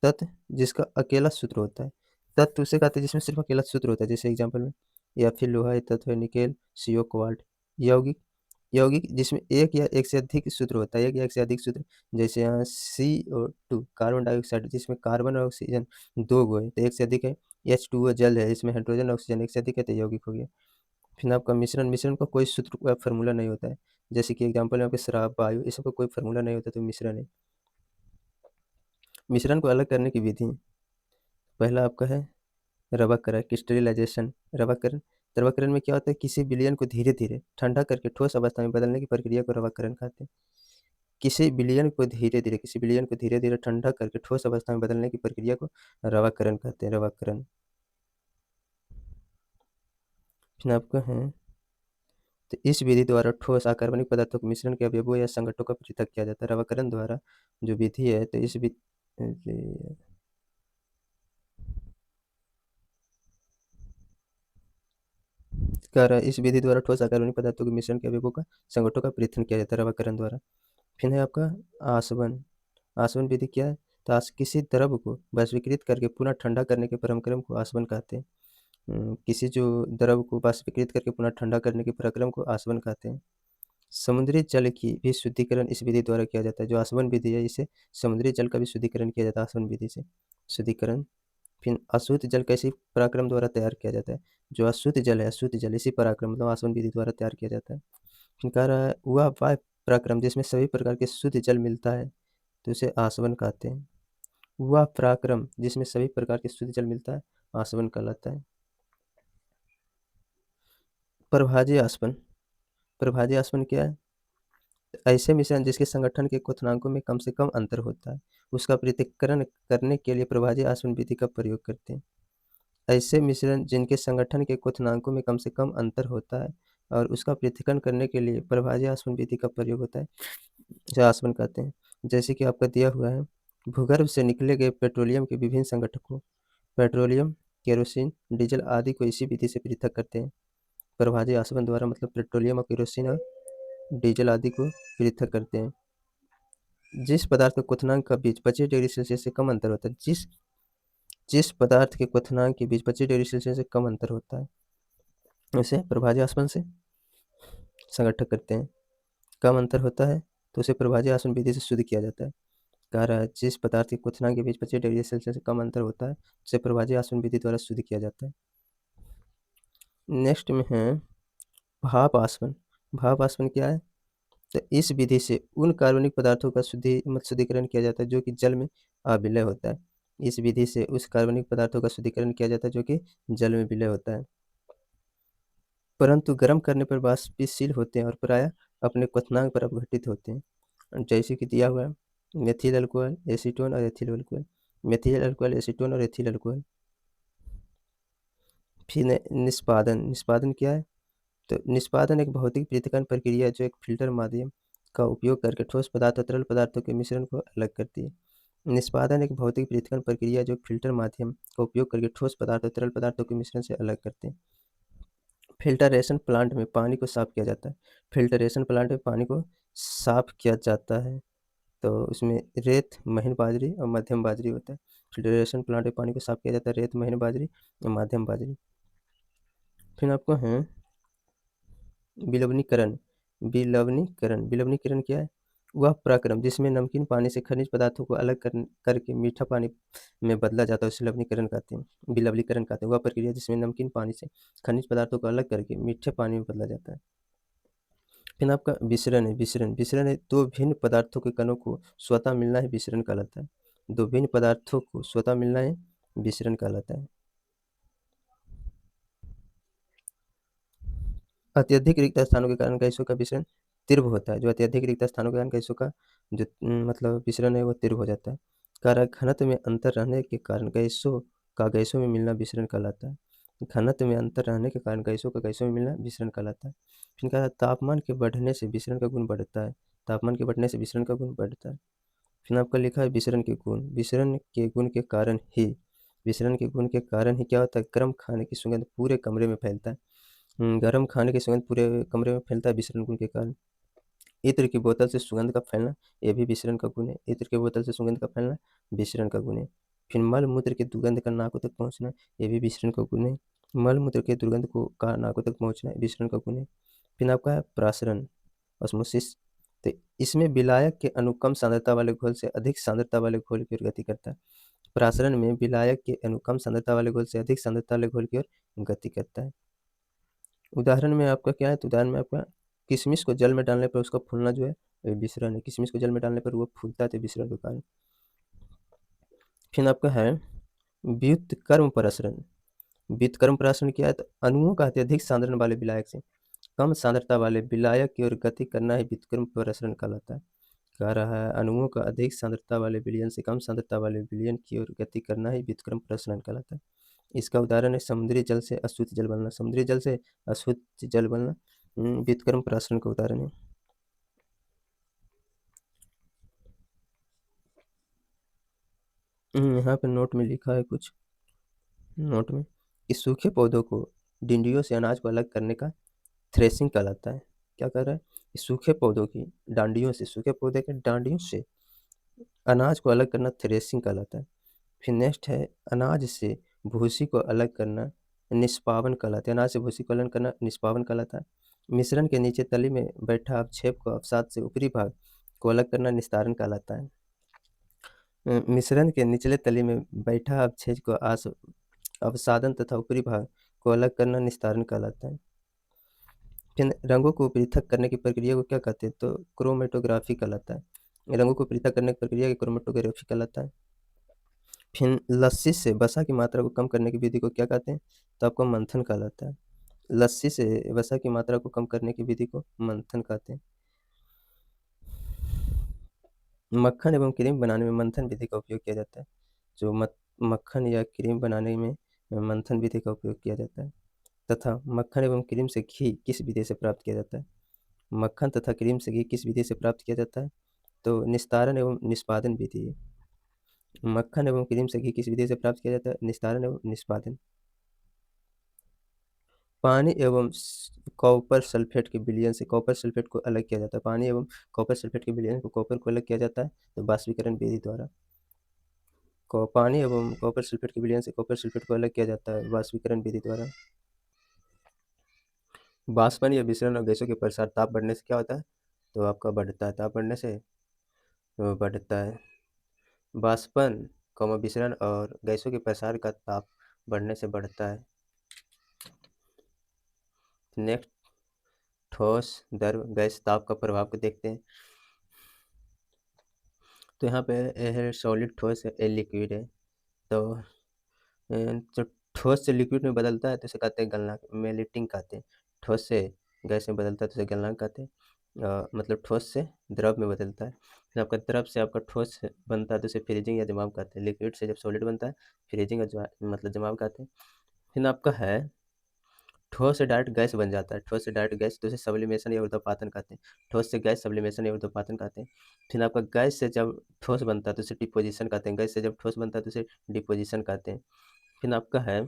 तत्व जिसका अकेला सूत्र होता है। तत्व उसे कहते हैं जिसमें सिर्फ अकेला सूत्र होता है, जैसे एग्जाम्पल में, या फिर लोहा एक तत्व है, निकेल, CO कोबाल्ट। यौगिक, यौगिक जिसमें एक या एक से अधिक सूत्र होता है, एक या एक से अधिक सूत्र, जैसे यहाँ CO2 कार्बन डाइऑक्साइड, जिसमें कार्बन और ऑक्सीजन 2 गो है तो एक से अधिक है। H2O जल है, इसमें हाइड्रोजन और ऑक्सीजन एक से अधिक है तो यौगिक हो गया। फिर आपका मिश्रण, मिश्रण का कोई सूत्र या फार्मूला नहीं होता है, जैसे कि एग्जाम्पल में आपके शराब, वायु, इस सबका कोई फार्मूला नहीं होता, तो मिश्रण है। मिश्रण को अलग करने की विधि, पहला आपका है रवाकरण, क्रिस्टलाइजेशन, रवाकरण। रवाकरण में क्या होता है? किसी विलयन को धीरे धीरे ठंडा करके ठोस अवस्था में बदलने की प्रक्रिया को रवाकरण कहते हैं। किसी विलयन को धीरे धीरे ठंडा करके ठोस अवस्था में बदलने की प्रक्रिया को रवाकरण कहते हैं, रवाकरण। फिर आपका है, तो इस विधि द्वारा ठोस अकार्बनिक पदार्थों को मिश्रण के अवयवों या संघटकों का पृथक किया जाता है। रवाकरण द्वारा जो विधि है, तो इस विधि इस विधि द्वारा ठोस अकार्बनिक पदार्थों के मिश्रण के अवयवों का संघटकों का परीक्षण किया जाता है, रवाकरण द्वारा। फिर है आपका आसवन। आसवन विधि क्या है? तो किसी द्रव को वैश्वीकृत करके पुनः ठंडा करने के परम क्रम को आसवन कहते हैं। किसी जो द्रव को वाष्पीकृत करके पुनः ठंडा करने के प्रक्रम को आसवन कहते हैं। समुद्री जल की भी शुद्धिकरण इस विधि द्वारा किया जाता है। जो आसवन विधि है, इसे समुद्री जल का भी शुद्धिकरण किया जाता है आसवन विधि से। शुद्धिकरण। फिर अशुद्ध जल कैसे पराक्रम द्वारा तैयार किया जाता है। जो अशुद्ध जल है, अशुद्ध जल इसी पराक्रम मतलब आसवन विधि द्वारा तैयार किया जाता है। फिर कह रहा है वह वायु पराक्रम जिसमें सभी प्रकार के शुद्ध जल मिलता है, तो उसे आसवन कहते हैं। वह पराक्रम जिसमें सभी प्रकार के शुद्ध जल मिलता है, आसवन कहलाता है। प्रभाज्य आसवन। प्रभाज्य आसवन क्या है? ऐसे मिश्रण जिसके संगठन के क्वथनांकों में कम से कम अंतर होता है, उसका पृथक्करण करने के लिए प्रभाज्य आसवन विधि का प्रयोग करते हैं। ऐसे मिश्रण जिनके संगठन के क्वथनांकों में कम से कम अंतर होता है और उसका पृथक्करण करने के लिए प्रभाज्य आसवन विधि का प्रयोग होता है, जो आसवन कहते हैं। जैसे कि आपका दिया हुआ है, भूगर्भ से निकले गए पेट्रोलियम के विभिन्न संगठकों, पेट्रोलियम, केरोसिन, डीजल आदि को इसी विधि से पृथक करते हैं। प्रभाज्य आसवन द्वारा मतलब पेट्रोलियम और केरोसिन और डीजल आदि को पृथक करते हैं। जिस पदार्थ का क्वथनांक का बीच 25 डिग्री सेल्सियस से कम अंतर होता है, जिस पदार्थ के क्वथनांक के बीच 25 डिग्री सेल्सियस से कम अंतर होता है, उसे प्रभाज्य आसवन से संगठक करते हैं। कम अंतर होता है तो उसे प्रभाज्य आसवन विधि से शुद्ध किया जाता है। कह रहा है जिस पदार्थ के क्वथनांक के बीच 25 डिग्री सेल्सियस से कम अंतर होता है, उसे प्रभाज्य आसवन विधि द्वारा शुद्ध किया जाता है। नेक्स्ट में है भाप आसवन। भाप आसवन क्या है? तो इस विधि से उन कार्बनिक पदार्थों का शुद्धिकरण किया जाता है जो कि जल में अविलय होता है। इस विधि से उस कार्बनिक पदार्थों का शुद्धिकरण किया जाता है जो कि जल में विलय होता है, परंतु गर्म करने पर वाष्पशील होते हैं और प्रायः अपने क्वथनांक पर अपघटित होते हैं। जैसे कि दिया हुआ है मेथिल अल्कोहल, एसीटोन और ethyl alcohol. Methyl alcohol, acetone और एथिल अल्कोहल। फिर निष्पादन। निष्पादन क्या है? तो निष्पादन एक भौतिक पृथक्करण प्रक्रिया है जो एक फिल्टर माध्यम का उपयोग करके ठोस पदार्थ और तरल पदार्थों के मिश्रण को अलग करती है। निष्पादन एक भौतिक पृथक्करण प्रक्रिया है जो फिल्टर माध्यम का उपयोग करके ठोस पदार्थ और तरल पदार्थों के मिश्रण से अलग करते हैं। फिल्टरेशन प्लांट में पानी को साफ किया जाता है। फिल्टरेशन प्लांट में पानी को साफ किया जाता है, तो उसमें रेत, महीन बाजरी और मध्यम बाजरी होता है। फिल्टरेशन प्लांट में पानी को साफ किया जाता है, रेत, महीन बाजरी और मध्यम बाजरी। फिर आपको है विलवनीकरण। विलवनीकरण। विलवनीकरण क्या है? वह प्रक्रम जिसमें नमकीन पानी से खनिज पदार्थों को अलग करके मीठा पानी में बदला जाता है, उसे लवणीकरण कहते हैं, विलवनीकरण कहते हैं। वह प्रक्रिया जिसमें नमकीन पानी से खनिज पदार्थों को अलग करके मीठे पानी में बदला जाता है। फिर आपका विसरण है। विसरण। विसरण है दो भिन्न पदार्थों के कणों को स्वतः मिलना ही विसरण कहलाता है। दो भिन्न पदार्थों को स्वतः मिलना ही विसरण कहलाता है। अत्यधिक रिक्त स्थानों के कारण गैसों का विसरण तीव्र होता है। जो अत्यधिक रिक्त स्थानों के कारण गैसों का जो मतलब विसरण है वो तीव्र हो जाता है। कारण घनत्व में अंतर रहने के कारण गैसों में मिलना विसरण कहलाता है। घनत्व में अंतर रहने के कारण गैसों का गैसों में मिलना विसरण कहलाता है। फिर कहा तापमान के बढ़ने से विसरण का गुण बढ़ता है। तापमान के बढ़ने से विसरण का गुण बढ़ता है। फिर आपका लिखा है विसरण के गुण। विसरण के गुण के कारण ही क्या होता है? गर्म खाने की सुगंध पूरे कमरे में फैलता है। गर्म खाने की सुगंध पूरे कमरे में फैलता है विसरण गुण के कारण। इत्र की बोतल से सुगंध का फैलना, ये भी विसरण का गुण है। इत्र की बोतल से सुगंध का फैलना विसरण का गुण है। फिर मल मूत्र की दुर्गंध का नाकों तक पहुंचना, ये भी विसरण का गुण है। मल मूत्र के दुर्गंध को का नाकों तक पहुंचना विसरण का गुण है। फिर आपका है प्रासरण, ऑस्मोसिस। तो इसमें विलायक के अणु कम सांद्रता वाले घोल से अधिक सांद्रता वाले घोल की ओर गति करता है। प्रासरण में विलायक के अणु कम सांद्रता वाले घोल से अधिक सांद्रता वाले घोल की ओर गति करता है। उदाहरण में आपका क्या है? तो उदाहरण में आपका किशमिश को जल में डालने पर उसका फूलना जो है विसरण है। किशमिश को जल में डालने पर वो फूलता है, तो विसरण के कारण। फिर आपका है व्युत्क्रम प्रसरण। व्युत्क्रम प्रसरण क्या है? तो अणुओं का अत्यधिक सांद्रण वाले विलायक से कम सांद्रता वाले विलायक की ओर गति करना ही व्युत्क्रम प्रसरण कहलाता है। कह रहा है अणुओं का अधिक सांद्रता वाले विलयन से कम सांद्रता वाले विलयन की ओर गति करना ही व्युत्क्रम प्रसरण कहलाता है। इसका उदाहरण है समुद्री जल से अशुद्ध जल बनना। समुद्री जल से अशुद्ध जल बनना व्युत्क्रम प्रसरण का उदाहरण है। यहाँ पे नोट में लिखा है कुछ, नोट में कि सूखे पौधों को डिंडियों से अनाज को अलग करने का थ्रेसिंग कहलाता है। क्या कर रहा है? सूखे पौधों की डांडियों से, सूखे पौधे के डांडियों से अनाज को अलग करना थ्रेसिंग कहलाता है। फिर नेक्स्ट है अनाज से भूसी को अलग करना निष्पावन कहलाते हैं। अनाज से भूसी को अलग करना निष्पावन कहलाता है। मिश्रण के नीचे तली में बैठा अवक्षेप को अवसाद से ऊपरी भाग को अलग करना निस्तारण कहलाता है। मिश्रण के निचले तली में बैठा अवक्षेप को अवसादन तथा ऊपरी भाग को अलग करना निस्तारण कहलाता है। फिर रंगों को पृथक करने की प्रक्रिया को क्या कहते हैं? तो क्रोमेटोग्राफी कहलाता है। रंगों को पृथक करने की प्रक्रिया की क्रोमेटोग्राफी कहलाता है। फिर लस्सी से वसा की मात्रा को कम करने की विधि को क्या कहते हैं? तो आपको मंथन कहलाता है। लस्सी से वसा की मात्रा को कम करने की विधि को मंथन कहते हैं। मक्खन एवं क्रीम बनाने में मंथन विधि का उपयोग किया जाता है। जो मक्खन या क्रीम बनाने में मंथन विधि का उपयोग किया जाता है। तथा मक्खन एवं क्रीम से घी किस विधि से प्राप्त किया जाता है? मक्खन तथा क्रीम से घी किस विधि से प्राप्त किया जाता है? तो निस्तारण एवं निष्पादन विधि। मक्खन एवं क्रीम से घी किस विधि से प्राप्त किया जाता है? निस्तारण एवं निष्पादन। पानी एवं कॉपर सल्फेट के विलयन से कॉपर सल्फेट को अलग किया जाता है। पानी एवं कॉपर सल्फेट के विलयन को कॉपर को अलग किया जाता है तो वाष्पीकरण विधि द्वारा। पानी एवं कॉपर सल्फेट के विलयन से कॉपर सल्फेट को अलग किया जाता है वाष्पीकरण विधि द्वारा। वाष्पन या विसरण और गैसों के प्रसार ताप बढ़ने से क्या होता है? तो आपका बढ़ता है। ताप बढ़ने से तो बढ़ता है। वाष्पन विसरण और गैसों के प्रसार का ताप बढ़ने से बढ़ता है। नेक्स्ट, ठोस द्रव गैस ताप का प्रभाव को देखते हैं। तो यहाँ पे है सॉलिड, ठोस है, लिक्विड है। तो जो ठोस से लिक्विड में बदलता है तो इसे कहते हैं गलनांक, मेल्टिंग कहते हैं। ठोस से गैस में बदलता है तो इसे गलनांक कहते हैं। मतलब ठोस से द्रव में बदलता है। फिर आपका द्रव से आपका ठोस बनता है तो इसे फ्रीजिंग या जमाव कहते हैं। लिक्विड से जब सॉलिड बनता है फ्रीजिंग या मतलब जमाव कहते हैं। फिर आपका है ठोस से डायरेक्ट गैस बन जाता है। ठोस से डायरेक्ट गैस तो इसे सब्लिमेशन या ऊर्ध्वपातन कहते हैं। ठोस से गैस सब्लिमेशन या ऊर्ध्वपातन कहते हैं। फिर आपका गैस से जब ठोस बनता है तो इसे डिपोजिशन कहते हैं। गैस से जब ठोस बनता है तो इसे डिपोजिशन कहते हैं। फिर आपका है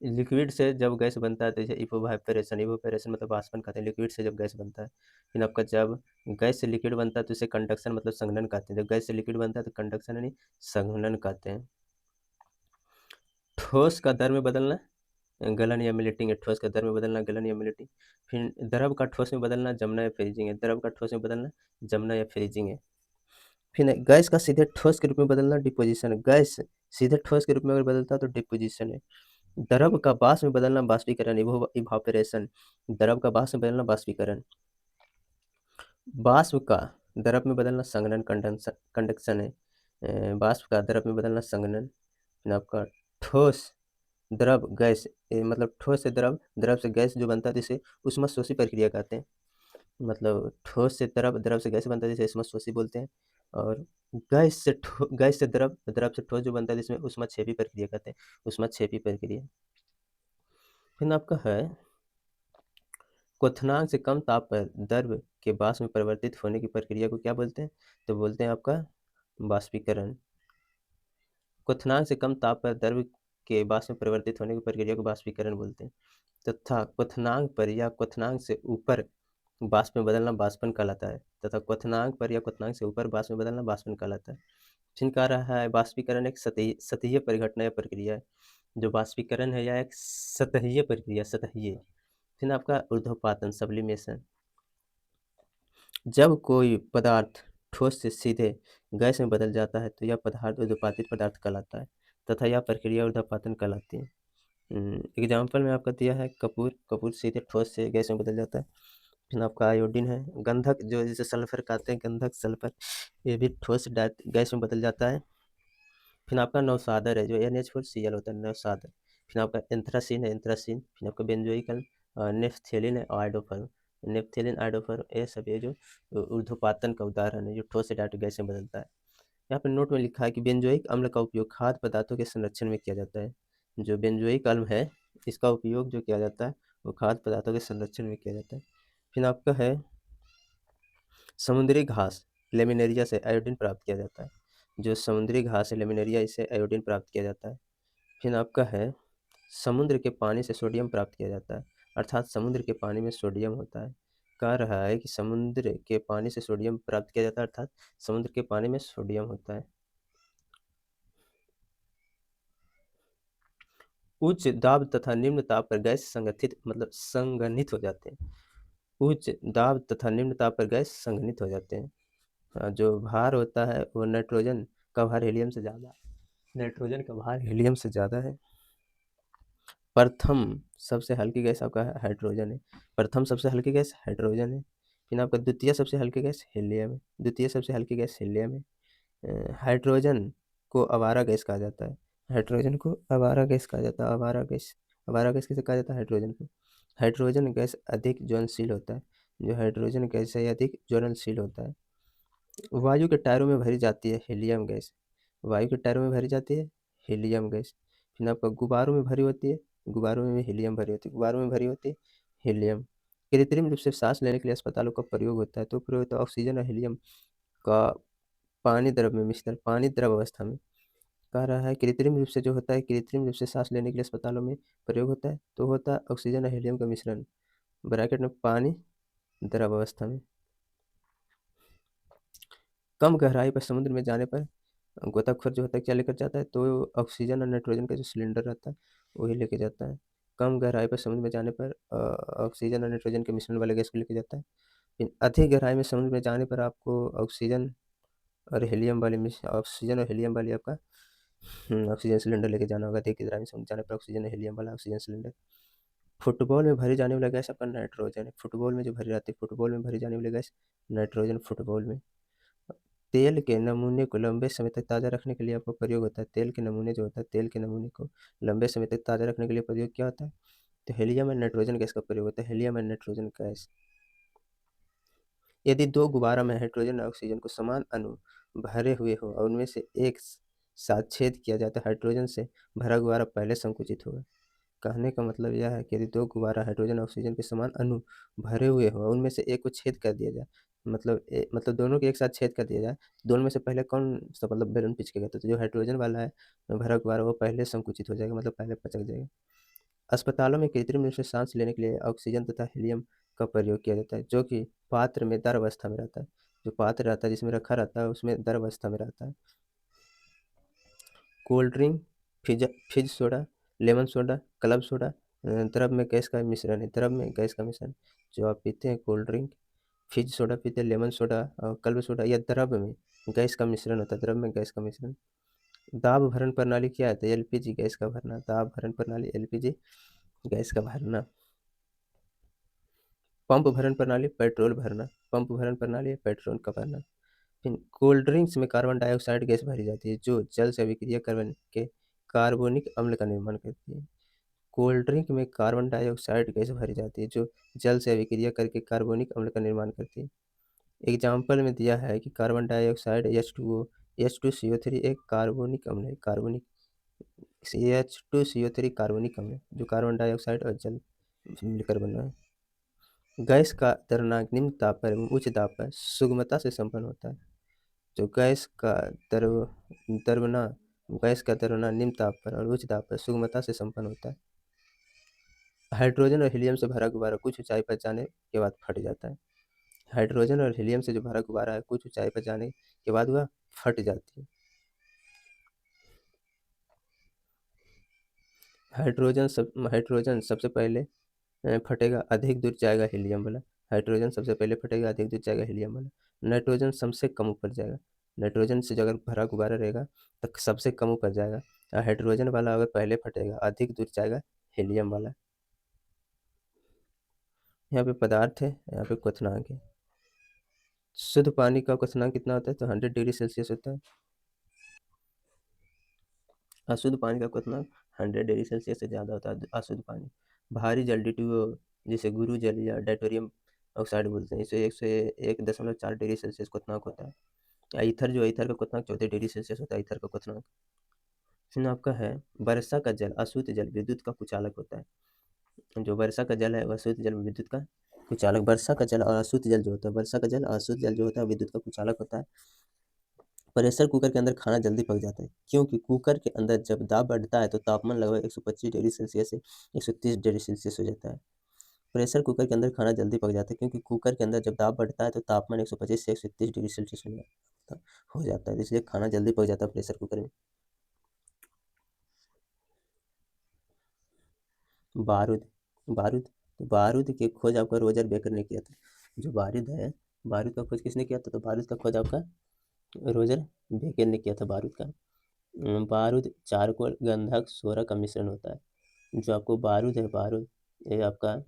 लिक्विड से जब गैस बनता है तो इसे इवोपोरेशन, इवोपोरेशन मतलब वाष्पन कहते हैं। लिक्विड से जब गैस बनता है। फिर आपका जब गैस से लिक्विड बनता है तो इसे कंडक्शन मतलब संघनन कहते हैं। जब गैस से लिक्विड बनता है तो कंडक्शन यानी संघनन कहते हैं। ठोस का दर में बदलना गलन या मिलेटिंग है। ठोस का दर में बदलना गलन या मिलेटिंग। फिर द्रव का ठोस में बदलना जमना या फ्रीजिंग है। द्रव का ठोस में बदलना जमना या फ्रीजिंग है। फिर गैस का सीधे ठोस के रूप में बदलना डिपोजिशन है। गैस सीधे ठोस के रूप में अगर बदलता है तो डिपोजिशन है। द्रव का वाष्प में बदलना वाष्पीकरण, इवापोरेशन। द्रव का वाष्प में बदलना वाष्पीकरण। वाष्प का द्रव में बदलना संघनन, कंडक्शन है। वाष्प का द्रव में बदलना संघनन। आपका ठोस द्रव गैस मतलब ठोस से द्रव, द्रव से गैस जो बनता है जिसे ऊष्मस्वशी प्रक्रिया कहते हैं। मतलब ठोस से द्रव, द्रव से गैस बनता है जिसे ऊष्मस्वशी बोलते हैं। और गैस से द्रव, द्रव से ठोस जो बनता है जिसमें ऊष्मक्षेपी प्रक्रिया कहते हैं। ऊष्मक्षेपी प्रक्रिया। फिर आपका है क्वथनांक से कम ताप पर द्रव के वाष्प में परिवर्तित होने की प्रक्रिया को क्या बोलते हैं? तो बोलते हैं आपका वाष्पीकरण। क्वथनांक से कम ताप पर द्रव के वाष्प में परिवर्तित होने की प्रक्रिया को वाष्पीकरण बोलते हैं। तथा क्वथनांक पर या क्वथनांक से ऊपर वाष्प में बदलना वाष्पन कहलाता है। तथा क्वथनांक पर या क्वथनांक से ऊपर वाष्प में बदलना वाष्पन कहलाता है। फिर कह रहा है वाष्पीकरण एक सतहीय परिघटना या प्रक्रिया है। जो वाष्पीकरण है यह एक सतहीय प्रक्रिया, सतहीय। फिर आपका ऊर्ध्वपातन, सब्लिमेशन। जब कोई पदार्थ ठोस से सीधे गैस में बदल जाता है तो यह पदार्थ ऊर्ध्वपातित पदार्थ कहलाता है तथा यह प्रक्रिया ऊर्ध्वपातन कहलाती है। एग्जाम्पल में आपका दिया है कपूर। कपूर सीधे ठोस से गैस में बदल जाता है। फिर आपका आयोडीन है। गंधक जो जिसे सल्फर कहते हैं, गंधक सल्फर, ये भी ठोस गैस में बदल जाता है। फिर आपका नौसादर है जो NH4Cl होता है, नौसादर। फिर आपका एंथ्रासीन है, एंथ्रासीन। फिर आपका बेंजोइक नेफ्थेलिन है, आयोडोफर। नेफ्थेलिन, आयोडोफर, ये सब ये जो ऊर्ध्वपातन का उदाहरण है जो ठोस से डायरेक्ट गैस में बदलता है। यहाँ पे नोट में लिखा है कि बेंजोइक अम्ल का उपयोग खाद्य पदार्थों के संरक्षण में किया जाता है। जो बेंजोइक अम्ल है इसका उपयोग जो किया जाता है वो खाद्य पदार्थों के संरक्षण में किया जाता है। फिर आपका है समुद्री घास, लेमिनेरिया से आयोडीन प्राप्त किया जाता है। जो समुद्री घास है लेमिनेरिया, इससे आयोडीन प्राप्त किया जाता है। फिर आपका है समुद्र के पानी से सोडियम प्राप्त किया जाता है। अर्थात समुद्र के पानी में सोडियम होता है। कह रहा है कि समुद्र के पानी से सोडियम प्राप्त किया जाता है, अर्थात समुद्र के पानी में सोडियम होता है। उच्च दाब तथा निम्न ताप पर गैस संघनित हो जाते हैं। उच्च दाब तथा निम्न ताप पर गैस संघनित हो जाते हैं। जो भार होता है वो नाइट्रोजन का भार हीलियम से ज़्यादा है। नाइट्रोजन का भार हीलियम से ज़्यादा है। प्रथम सबसे हल्की गैस आपका हाइड्रोजन है। प्रथम सबसे हल्की गैस हाइड्रोजन है। फिर आपका द्वितीय सबसे हल्की गैस हीलियम है। द्वितीय सबसे हल्की गैस हीलियम है। हाइड्रोजन को आवारा गैस कहा जाता है। हाइड्रोजन को आवारा गैस कहा जाता है। आवारा गैस किसे कहा जाता है? हाइड्रोजन को। हाइड्रोजन गैस अधिक ज्वलनशील होता है। जो हाइड्रोजन गैस है अधिक ज्वलनशील होता है। वायु के टायरों में भरी जाती है हीलियम गैस। वायु के टायरों में भरी जाती है हीलियम गैस। फिर आपका गुब्बारों में भरी होती है। गुब्बारों में भी हीलियम भरी होती है। गुब्बारों में भरी होती है हीलियम। कृत्रिम रूप से सांस लेने के लिए अस्पतालों का प्रयोग होता है। तो प्रयोग होता है ऑक्सीजन और हीलियम का पानी द्रव में मिश्रण, पानी द्रव अवस्था में। कह रहा है कृत्रिम रूप से जो होता है, कृत्रिम रूप से सांस लेने के लिए अस्पतालों में प्रयोग होता है, तो होता है ऑक्सीजन और हीलियम का मिश्रण, ब्रैकेट में पानी द्रव अवस्था में। कम गहराई पर समुद्र में जाने पर गोताखोर जो होता है क्या लेकर जाता है? तो ऑक्सीजन और नाइट्रोजन का जो सिलेंडर रहता है वही लेके जाता है। कम गहराई पर समुद्र में जाने पर ऑक्सीजन और नाइट्रोजन के मिश्रण वाले गैस को लेके जाता है। फिर अधिक गहराई में समुद्र में जाने पर आपको ऑक्सीजन और हीलियम वाली आपका ऑक्सीजन सिलेंडर लेके जाना होगा। अधिक गहराई में समुद्र जाने पर ऑक्सीजन और हीलियम वाला ऑक्सीजन सिलेंडर। फुटबॉल में भरी जाने वाला गैस आपका नाइट्रोजन है। फुटबॉल में जो भरी जाती है, फुटबॉल में भरी जाने वाली गैस नाइट्रोजन फुटबॉल में। तेल के नमूने को लंबे समय तक ताज़ा रखने के लिए आपको प्रयोग होता है। तेल के नमूने जो होता है, तेल के नमूने को लंबे समय तक ताज़ा रखने के लिए प्रयोग क्या होता है? तो हीलियम एंड नाइट्रोजन गैस का प्रयोग होता है। Helium and nitrogen gas. यदि दो गुब्बारा में हाइड्रोजन और ऑक्सीजन को समान अणु भरे हुए हो और उनमें से एक साथ छेद किया जाए तो हाइड्रोजन से भरा गुब्बारा पहले संकुचित होगा। कहने का मतलब यह है कि यदि दो गुब्बारा हाइड्रोजन और ऑक्सीजन के समान अणु भरे हुए हो और उनमें से एक को छेद कर दिया जाए, मतलब दोनों के एक साथ छेद कर दिया जाए, दोनों में से पहले कौन सा बैलून पिचकेगा? तो जो हाइड्रोजन वाला है भरा गुब्बारा वो पहले संकुचित हो जाएगा, मतलब पहले पचक जाएगा। अस्पतालों में कृत्रिम रूप से सांस लेने के लिए ऑक्सीजन तथा हीलियम का प्रयोग किया जाता है, जो कि पात्र में द्रव अवस्था में रहता है। जो पात्र रहता है जिसमें रखा रहता है उसमें द्रव अवस्था में रहता है। कोल्ड ड्रिंक, फिज soda, lemon soda, club soda द्रव में गैस का मिश्रण है। द्रव में गैस का मिश्रण। जो आप पीते हैं कोल्ड ड्रिंक, फिज सोडा पीते हैं, लेमन सोडा और क्लब सोडा, या द्रव में गैस का मिश्रण होता है। द्रव में गैस का मिश्रण। दाब भरण प्रणाली क्या है? तो एलपीजी गैस का भरना। दाब भरण प्रणाली एलपीजी गैस का भरना। पंप भरण प्रणाली पेट्रोल भरना। पंप भरण प्रणाली पेट्रोल का भरना। फिर कोल्ड ड्रिंक्स में कार्बन डाइऑक्साइड गैस भरी जाती है जो जल से अभिक्रिया करके कार्बोनिक अम्ल का निर्माण करती है। कोल्ड ड्रिंक में कार्बन डाइऑक्साइड गैस भरी जाती है जो जल से अभिक्रिया करके कार्बोनिक अम्ल का निर्माण करती है। एग्जाम्पल में दिया है कि कार्बन डाइऑक्साइड H2O, H2CO3 एक कार्बोनिक अम्ल है। कार्बोनिक H2CO3 कार्बोनिक अम्ल है जो कार्बन डाइऑक्साइड और जल मिलकर बना है। गैस का दरनाक निम्न ताप पर एवं उच्च दाब पर सुगमता से संपन्न होता है। जो दरवना गैस का दरवना निम्न ताप पर और उच्च दाब पर सुगमता से संपन्न होता है। हाइड्रोजन और हीलियम से भरा गुब्बारा कुछ ऊंचाई पर जाने के बाद फट जाता है। हाइड्रोजन और हीलियम से जो भरा गुब्बारा है कुछ ऊंचाई पर जाने के बाद वह फट जाती है। हाइड्रोजन सबसे पहले फटेगा, अधिक दूर जाएगा हीलियम वाला। हाइड्रोजन सबसे पहले फटेगा, अधिक दूर जाएगा हीलियम वाला। नाइट्रोजन सबसे कम ऊपर जाएगा। नाइट्रोजन से जो अगर भरा गुब्बारा रहेगा तो सबसे कम ऊपर जाएगा। और हाइड्रोजन वाला अगर पहले फटेगा, अधिक दूर जाएगा हीलियम वाला। यहाँ पे पदार्थ है, यहाँ पे क्वथनांक है। शुद्ध पानी का क्वथनांक कितना होता है? तो 100 डिग्री सेल्सियस होता है। अशुद्ध पानी का क्वथनांक 100 डिग्री सेल्सियस से ज़्यादा होता है। अशुद्ध पानी भारी जल D2O जिसे गुरु जल या डाइटोरियम ऑक्साइड बोलते हैं, इसे 101.4 डिग्री सेल्सियस क्वथनांक होता है। ईथर का क्वथनांक 14 डिग्री सेल्सियस होता है। ईथर का क्वथनांक। फिर आपका है वर्षा का जल अशुद्ध जल विद्युत का कुचालक होता है। जो वर्षा का जल है वह अशुद्ध जल विद्युत का कुचालक। वर्षा का जल और अशुद्ध जल जो होता है, वर्षा का जल और अशुद्ध जल जो होता है विद्युत का कुचालक होता है। प्रेशर कुकर के अंदर खाना जल्दी पक जाता है क्योंकि कुकर के अंदर जब दाब बढ़ता है तो तापमान लगभग 125 डिग्री सेल्सियस से 130 डिग्री सेल्सियस हो जाता है। प्रेशर कुकर के अंदर खाना जल्दी पक जाता है क्योंकि कुकर के अंदर जब दाब बढ़ता है तो तापमान 125 से 130 डिग्री सेल्सियस हो जाता है, इसलिए खाना जल्दी पक जाता है प्रेशर कुकर में। बारूद, बारूद, तो बारूद की खोज आपका रोजर बेकर ने किया था। जो बारूद है, बारूद का खोज किसने किया था? तो बारूद का खोज आपका रोजर बेकर ने किया था बारूद का। बारूद चारकोल गंधक सोरा का मिश्रण होता है। जो आपको बारूद है, बारूद ये आपका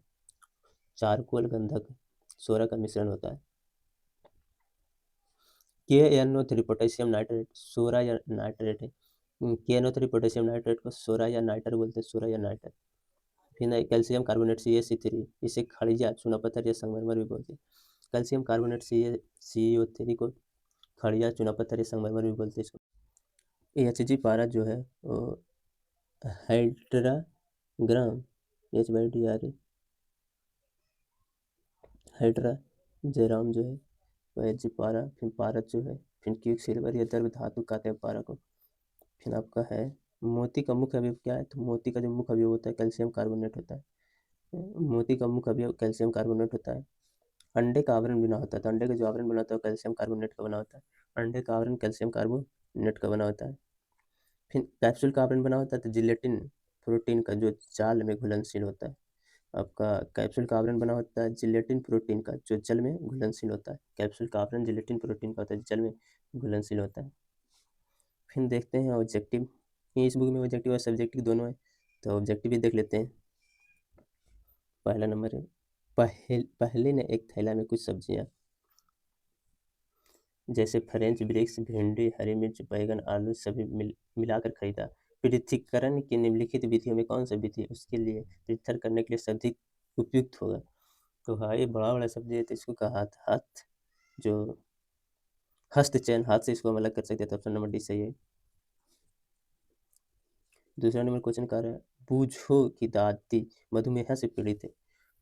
चारकोल गंधक सोरा का मिश्रण होता है। KNO3 पोटेशियम नाइट्रेट सोरा या नाइट्रेट है। KNO3 पोटेशियम नाइट्रेट को सोरा या नाइटर बोलते हैं, सोरा या नाइटर। फिर कैल्शियम कार्बोनेट CaC3, इसे खड़िजा चूना पत्थर या संगमरमर भी बोलते हैं। कैल्शियम कार्बोनेट CaCO3 को खड़िजा चूना पत्थर या संगमरमर भी बोलते हैं इसको। Hg पारा जो है वो हाइड्राग्राम H/DRA हाइड्रा जेराम जो है वो Hg पारा, फिर पारद जो है, फिर क्विक सिल्वर या द्रव्य धातु कहते हैं पारा को। फिर आपका है मोती का मुख्य अवयव क्या है? तो मोती का जो मुख्य अवयव होता है कैल्शियम कार्बोनेट होता है। मोती का मुख्य अवयव कैल्शियम कार्बोनेट होता है। अंडे का आवरण बना होता है, तो अंडे का जो आवरण बना होता है कैल्शियम कार्बोनेट का बना होता है। अंडे का आवरण कैल्शियम कार्बोनेट का बना होता है। फिर कैप्सूल का आवरण बना होता है तो जिलेटिन प्रोटीन का जो जाल में घुलनशील होता है। आपका कैप्सूल का आवरण बना होता है जिलेटिन प्रोटीन का जो जल में घुलनशील होता है। कैप्सूल का आवरण जिलेटिन प्रोटीन का होता है, जल में घुलनशील होता है। फिर देखते हैं ऑब्जेक्टिव। इस बुक में ऑब्जेक्टिव और सब्जेक्टिव दोनों है, तो ऑब्जेक्टिव भी देख लेते हैं। पहला नंबर है, पहले ने एक थैला में कुछ सब्जियां जैसे फ्रेंच ब्रेक्स, भिंडी, हरी मिर्च, बैगन, आलू सभी मिलाकर खरीदा। पृथक्करण की निम्नलिखित विधियों में कौन सा विधि उसके लिए पृथक करने के लिए अधिक उपयुक्त होगा? तो हाँ, ये बड़ा बड़ा सब्जी है तो इसको कहा हाथ जो हस्त चयन, हाथ से इसको हम अलग कर सकते हैं, तो ऑप्शन नंबर डी सही है। दूसरा नंबर क्वेश्चन कह रहा है, बूझो की दादी मधुमेह से पीड़ित है,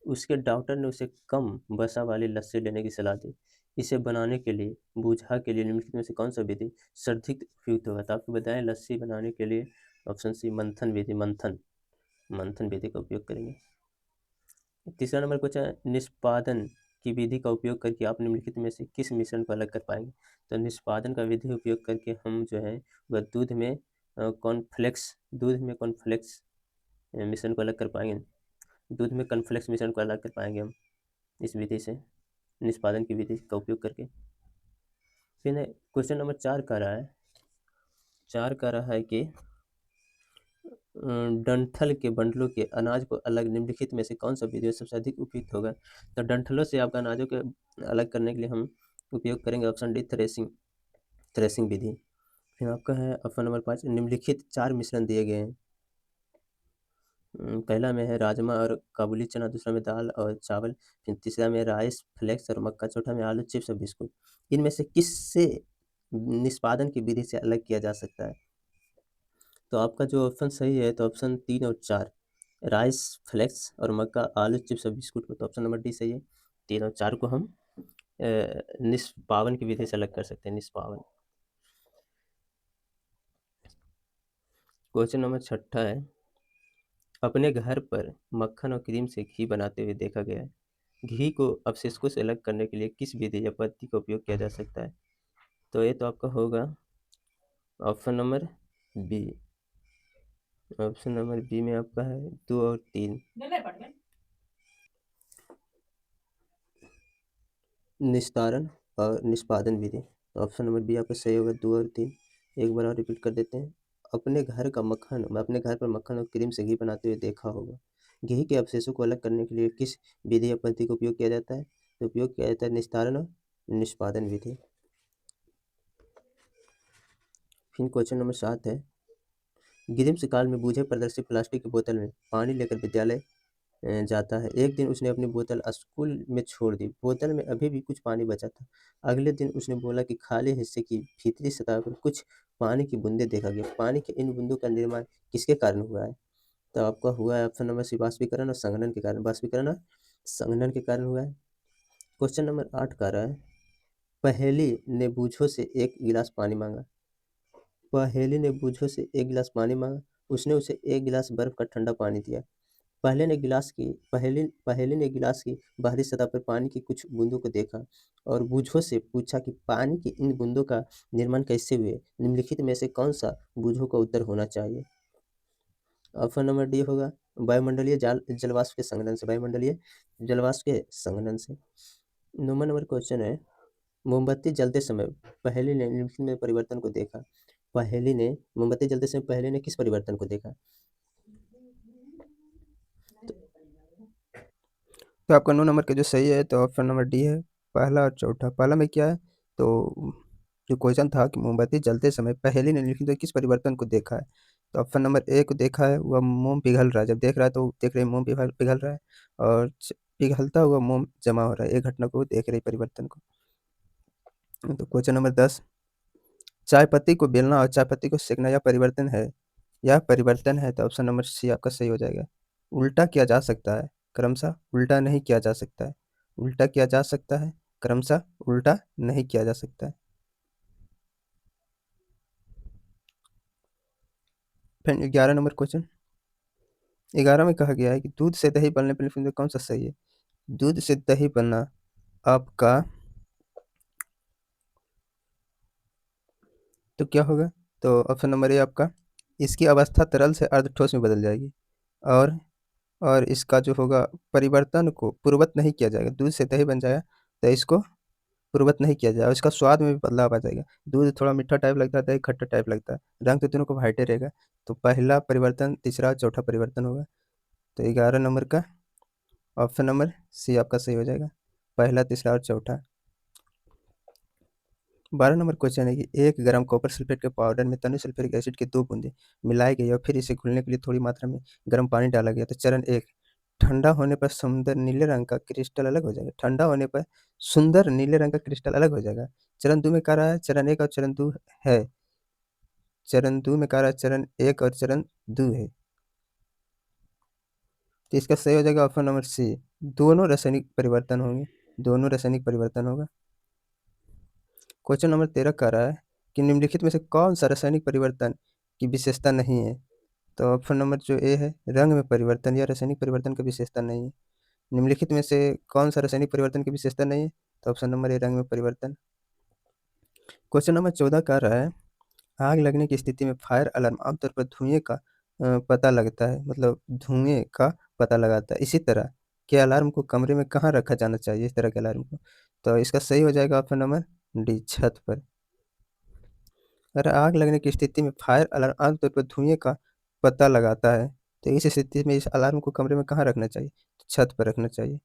उसके डॉक्टर ने उसे कम वसा वाली लस्सी लेने की सलाह दी। इसे बनाने के लिए बूझा के लिए निम्नलिखित में से कौन सा विधि सर्वाधिक उपयुक्त होगा? तो आपको बताएं लस्सी बनाने के लिए ऑप्शन सी मंथन विधि, मंथन मंथन विधि का उपयोग करेंगे। तीसरा नंबर क्वेश्चन है, निष्पादन की विधि का उपयोग करके आप निम्नलिखित में से किस मिश्रण को अलग कर पाएंगे? तो निष्पादन का विधि उपयोग करके हम जो है वह दूध में कॉर्नफ्लेक्स मिश्रण को अलग कर पाएंगे। दूध में कॉर्नफ्लेक्स मिश्रण को अलग कर पाएंगे हम इस विधि से, निष्पादन की विधि का उपयोग करके। फिर क्वेश्चन नंबर 4 कह रहा है कि डंठल के बंडलों के अनाज को अलग निम्नलिखित में से कौन सा विधि सबसे अधिक उपयुक्त होगा? तो डंठलों से आपका अनाजों के अलग करने के लिए हम उपयोग करेंगे ऑप्शन डी थ्रेसिंग विधि। फिर आपका है ऑप्शन नंबर 5, निम्नलिखित 4 मिश्रण दिए गए हैं। पहला में है राजमा और काबुली चना, दूसरा में दाल और चावल, फिर तीसरा में राइस फ्लेक्स और मक्का, चौथा में आलू चिप्स और बिस्कुट। इनमें से किससे निष्पादन की विधि से अलग किया जा सकता है? तो आपका जो ऑप्शन सही है तो ऑप्शन 3 और 4, राइस फ्लेक्स और मक्का, आलू चिप्स और बिस्कुट को, तो ऑप्शन नंबर डी सही है। 3 और 4 को हम निष्पादन की विधि से अलग कर सकते हैं, निष्पादन। क्वेश्चन नंबर 6 है, अपने घर पर मक्खन और क्रीम से घी बनाते हुए देखा गया है। घी को अवशेषों से अलग करने के लिए किस विधि या पद्धति का उपयोग किया जा सकता है? तो ये तो आपका होगा option number B. Option number B में आपका है 2 और 3, निस्तारण और निष्पादन विधि। ऑप्शन नंबर बी आपका सही होगा, 2 और 3। एक बार और रिपीट कर देते हैं। अपने घर पर मक्खन और क्रीम से घी बनाते हुए देखा होगा। घी के अवशेषों को अलग करने के लिए किस विधि या पद्धति का उपयोग किया जाता है? तो उपयोग किया जाता है निस्तारण और निष्पादन विधि। फिर क्वेश्चन नंबर 7 है, ग्रीष्मकाल में बूझे प्रदर्शित प्लास्टिक की बोतल में पानी लेकर विद्यालय जाता है। एक दिन उसने अपनी बोतल स्कूल में छोड़ दी, बोतल में अभी भी कुछ पानी बचा था। अगले दिन उसने बोला कि खाली हिस्से की भीतरी सतह पर कुछ पानी की बूंदें देखा गया। पानी की इन बूंदों का निर्माण किसके कारण हुआ है? तो आपका हुआ है ऑप्शन नंबर सी, वाष्पीकरण और संघनन के कारण, वाष्पीकरण और संघनन के कारण हुआ है। क्वेश्चन नंबर 8 कह रहा है, पहेली ने बूझो से एक गिलास पानी मांगा। पहेली ने बूझो से एक गिलास पानी मांगा, उसने उसे एक गिलास बर्फ का ठंडा पानी दिया। पहेली ने गिलास की बाहरी सतह पर पानी की कुछ बूंदों को देखा और बूझो से पूछा कि पानी की इन बूंदों का निर्माण कैसे हुए? निम्नलिखित में से कौन सा बूझो का उत्तर होना चाहिए? ऑप्शन नंबर डी होगा वायुमंडलीय जलवाष्प के संघनन से, वायुमंडलीय जलवाष्प के संघनन से। 9वां नंबर क्वेश्चन है, मोमबत्ती जलते समय पहेली ने निम्नलिखित में परिवर्तन को देखा। पहेली ने मोमबत्ती जलते समय पहेली ने किस परिवर्तन को देखा? तो आपका 9 नंबर का जो सही है तो ऑप्शन नंबर डी है, पहला और चौथा। पहला में क्या है, तो जो क्वेश्चन था कि मोमबत्ती जलते समय पहेली ने निम्नलिखित में किस परिवर्तन को देखा है, तो ऑप्शन नंबर ए को देखा है, वह मोम पिघल रहा है। जब देख रहा है तो देख रहे मोम पिघल रहा है और पिघलता हुआ मोम जमा हो रहा है, एक घटना को देख रहे परिवर्तन को। तो क्वेश्चन नंबर 10, चाय पत्ती को बेलना और चाय पत्ती को सेकना यह परिवर्तन है, यह परिवर्तन है, तो ऑप्शन नंबर सी आपका सही हो जाएगा। उल्टा किया जा सकता है, क्रमशः उल्टा नहीं किया जा सकता है। उल्टा किया जा सकता है, क्रमशः उल्टा नहीं किया जा सकता है। फिर 11 नंबर क्वेश्चन, 11 में कहा गया है कि दूध से दही बनने पर निम्नलिखित में कौन सा सही है? दूध से दही बनना आपका, तो क्या होगा, तो ऑप्शन नंबर ए आपका, इसकी अवस्था तरल से अर्ध ठोस में बदल जाएगी। और और इसका जो होगा परिवर्तन को पूर्ववत नहीं किया जाएगा। दूध से दही बन जाएगा तो इसको पूर्ववत नहीं किया जाएगा, इसका स्वाद में भी बदलाव आ जाएगा। दूध थोड़ा मीठा टाइप लगता है, दही खट्टा टाइप लगता है, रंग तो तीनों को वाइटे रहेगा। तो पहला परिवर्तन, तीसरा, चौथा परिवर्तन होगा। तो 11 नंबर का ऑप्शन नंबर सी आपका सही हो जाएगा, पहला, तीसरा और चौथा। 12 नंबर क्वेश्चन है कि 1 ग्राम कॉपर सल्फेट के पाउडर में तनु सल्फ्यूरिक एसिड की 2 बूंदें मिलाई गई और फिर इसे घुलने के लिए थोड़ी मात्रा में गर्म पानी डाला गया। तो चरण 1, ठंडा होने पर सुंदर नीले रंग का क्रिस्टल अलग हो जाएगा। ठंडा होने पर सुंदर नीले रंग का क्रिस्टल अलग हो जाएगा। चरण 2 में कह रहा है, चरण 1 और चरण 2 है। चरण 2 में कह रहा है चरण 1 और चरण 2 है, तो इसका सही हो जाएगा ऑप्शन नंबर सी, दोनों रासायनिक परिवर्तन होंगे, दोनों रासायनिक परिवर्तन होगा। क्वेश्चन नंबर 13 कह रहा है कि निम्नलिखित में से कौन सा रासायनिक परिवर्तन की विशेषता नहीं है, तो ऑप्शन नंबर जो ए है, रंग में परिवर्तन या रासायनिक परिवर्तन की विशेषता नहीं है। निम्नलिखित में से कौन सा रासायनिक परिवर्तन की विशेषता नहीं है, तो ऑप्शन नंबर ए, रंग में परिवर्तन। क्वेश्चन नंबर 14 कह रहा है, आग लगने की स्थिति में फायर अलार्म आमतौर पर धुएं का पता लगता है, मतलब धुएं का पता लगाता है। इसी तरह के अलार्म को कमरे में कहाँ रखा जाना चाहिए, इस तरह के अलार्म को, तो इसका सही हो जाएगा ऑप्शन नंबर डी, छत पर। अगर आग लगने की स्थिति में फायर अलार्म आमतौर पर धुएं का पता लगाता है, तो इस स्थिति में इस अलार्म को कमरे में कहाँ रखना चाहिए, तो छत पर रखना चाहिए।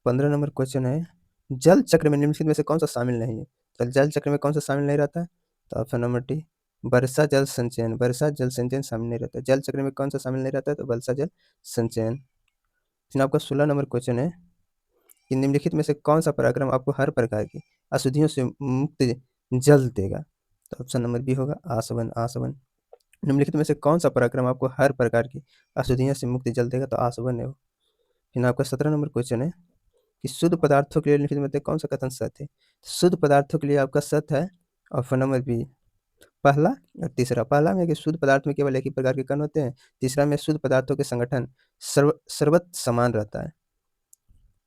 15 नंबर क्वेश्चन है, जल चक्र में निम्नलिखित में से कौन सा शामिल नहीं है, तो जल चक्र में कौन सा शामिल नहीं रहता है, तो ऑप्शन नंबर डी, वर्षा जल संचयन, वर्षा जल संचयन शामिल नहीं रहता है। जल चक्र में कौन सा शामिल नहीं रहता है, तो वर्षा जल संचयन। फिर आपका 16 नंबर क्वेश्चन है कि निम्नलिखित में से कौन सा पराक्रम आपको हर प्रकार की अशुद्धियों से मुक्त जल देगा, तो ऑप्शन नंबर बी होगा, आसवन, आसवन। निम्नलिखित में से कौन सा पराक्रम आपको हर प्रकार की अशुद्धियों से मुक्ति जल देगा, तो आसवन है वो। फिर आपका 17 नंबर क्वेश्चन है कि शुद्ध पदार्थों के लिए निम्नलिखित में से कौन सा कथन सत्य है, शुद्ध पदार्थों के लिए आपका सत्य है ऑप्शन नंबर बी, पहला और तीसरा। पहला में कि शुद्ध पदार्थ में केवल एक ही प्रकार के कण होते हैं, तीसरा में शुद्ध पदार्थों के संगठन सर्वत्र समान रहता है।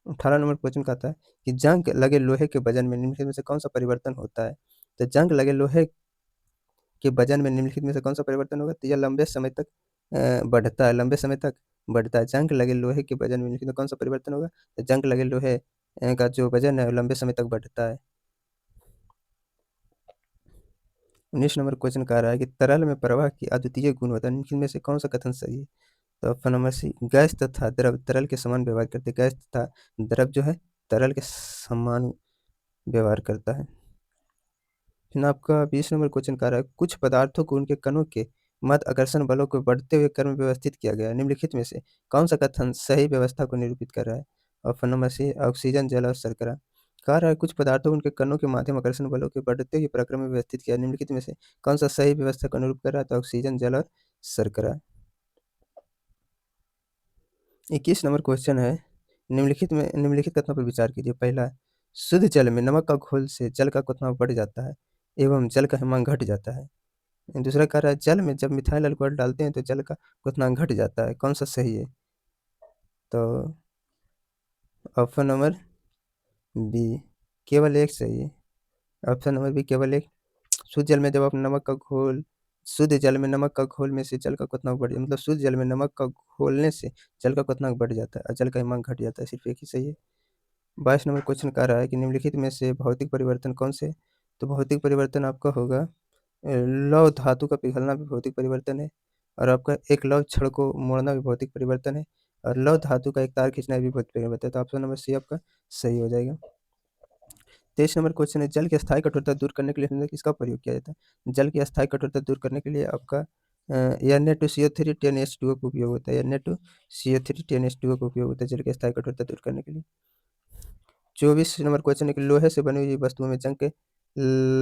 18 नंबर क्वेश्चन कहता है कि जंग लगे लोहे के वजन में निम्नलिखित में से कौन सा परिवर्तन होता है, तो जंग लगे लोहे के वजन में निम्नलिखित में से कौन सा परिवर्तन होगा, तो यह लंबे समय तक बढ़ता है, लंबे समय तक बढ़ता है। जंग लगे लोहे के वजन में निम्नलिखित में कौन सा परिवर्तन होगा, तो जंग लगे लोहे का जो वजन है लंबे समय तक बढ़ता है। 19 नंबर क्वेश्चन कह रहा है कि तरल में प्रवाह की अद्वितीय गुण होता है, निम्नलिखित में से कौन सा कथन सही है, तो ऑप्शन नंबर सी, गैस तथा द्रव तरल के समान व्यवहार करते, गैस तथा द्रव जो है तरल के समान व्यवहार करता है। फिर आपका 20 नंबर क्वेश्चन कह रहा है, कुछ पदार्थों को उनके कणों के मध्य आकर्षण बलों को बढ़ते हुए क्रम में व्यवस्थित किया गया है। निम्नलिखित में से कौन सा कथन सही व्यवस्था को निरूपित कर रहा है, ऑप्शन नंबर सी, ऑक्सीजन, जल और शर्करा। कह रहा है कुछ पदार्थों को उनके कणों के माध्यम आकर्षण बलों के बढ़ते हुए प्रक्रम में व्यवस्थित किया, निम्नलिखित में से कौन सा सही व्यवस्था को अनुरूप कर रहा है, तो ऑक्सीजन, जल और शर्करा। 21 नंबर क्वेश्चन है, निम्नलिखित कथनों पर विचार कीजिए। पहला, शुद्ध जल में नमक का घोल से जल का क्वथनांक बढ़ जाता है एवं जल का हिमांक घट जाता है। दूसरा कह रहा है, जल में जब मिथाइल अल्कोहल डालते हैं तो जल का क्वथनांक घट जाता है, कौन सा सही है, तो ऑप्शन नंबर बी, केवल एक सही है, ऑप्शन नंबर बी केवल एक। शुद्ध जल में जब आप नमक का घोल शुद्ध जल में नमक का घोल में से जल का क्वथनांक बढ़ मतलब शुद्ध जल में नमक का घोलने से जल का क्वथनांक बढ़ जाता है और जल का हिमांक घट जाता है। सिर्फ एक ही सही है। 22 नंबर क्वेश्चन कह रहा है कि निम्नलिखित में से भौतिक परिवर्तन कौन से? तो भौतिक परिवर्तन आपका होगा लौह धातु का पिघलना भी भौतिक परिवर्तन है, और आपका एक लौह छड़ को मोड़ना भी भौतिक परिवर्तन है, और लौह धातु का एक तार खींचना भी भौतिक परिवर्तन है। तो ऑप्शन नंबर सी आपका सही हो जाएगा। 23 नंबर क्वेश्चन है, जल की अस्थायी कठोरता दूर करने के लिए निम्नलिखित किसका प्रयोग किया जाता है? जल की अस्थायी कठोरता दूर करने के लिए आपका Na2CO3 10H2O का उपयोग होता है। Na2CO3 10H2O का उपयोग होता है जल की अस्थायी कठोरता दूर करने के लिए। 24 नंबर क्वेश्चन है कि लोहे से बनी हुई वस्तुओं में जंग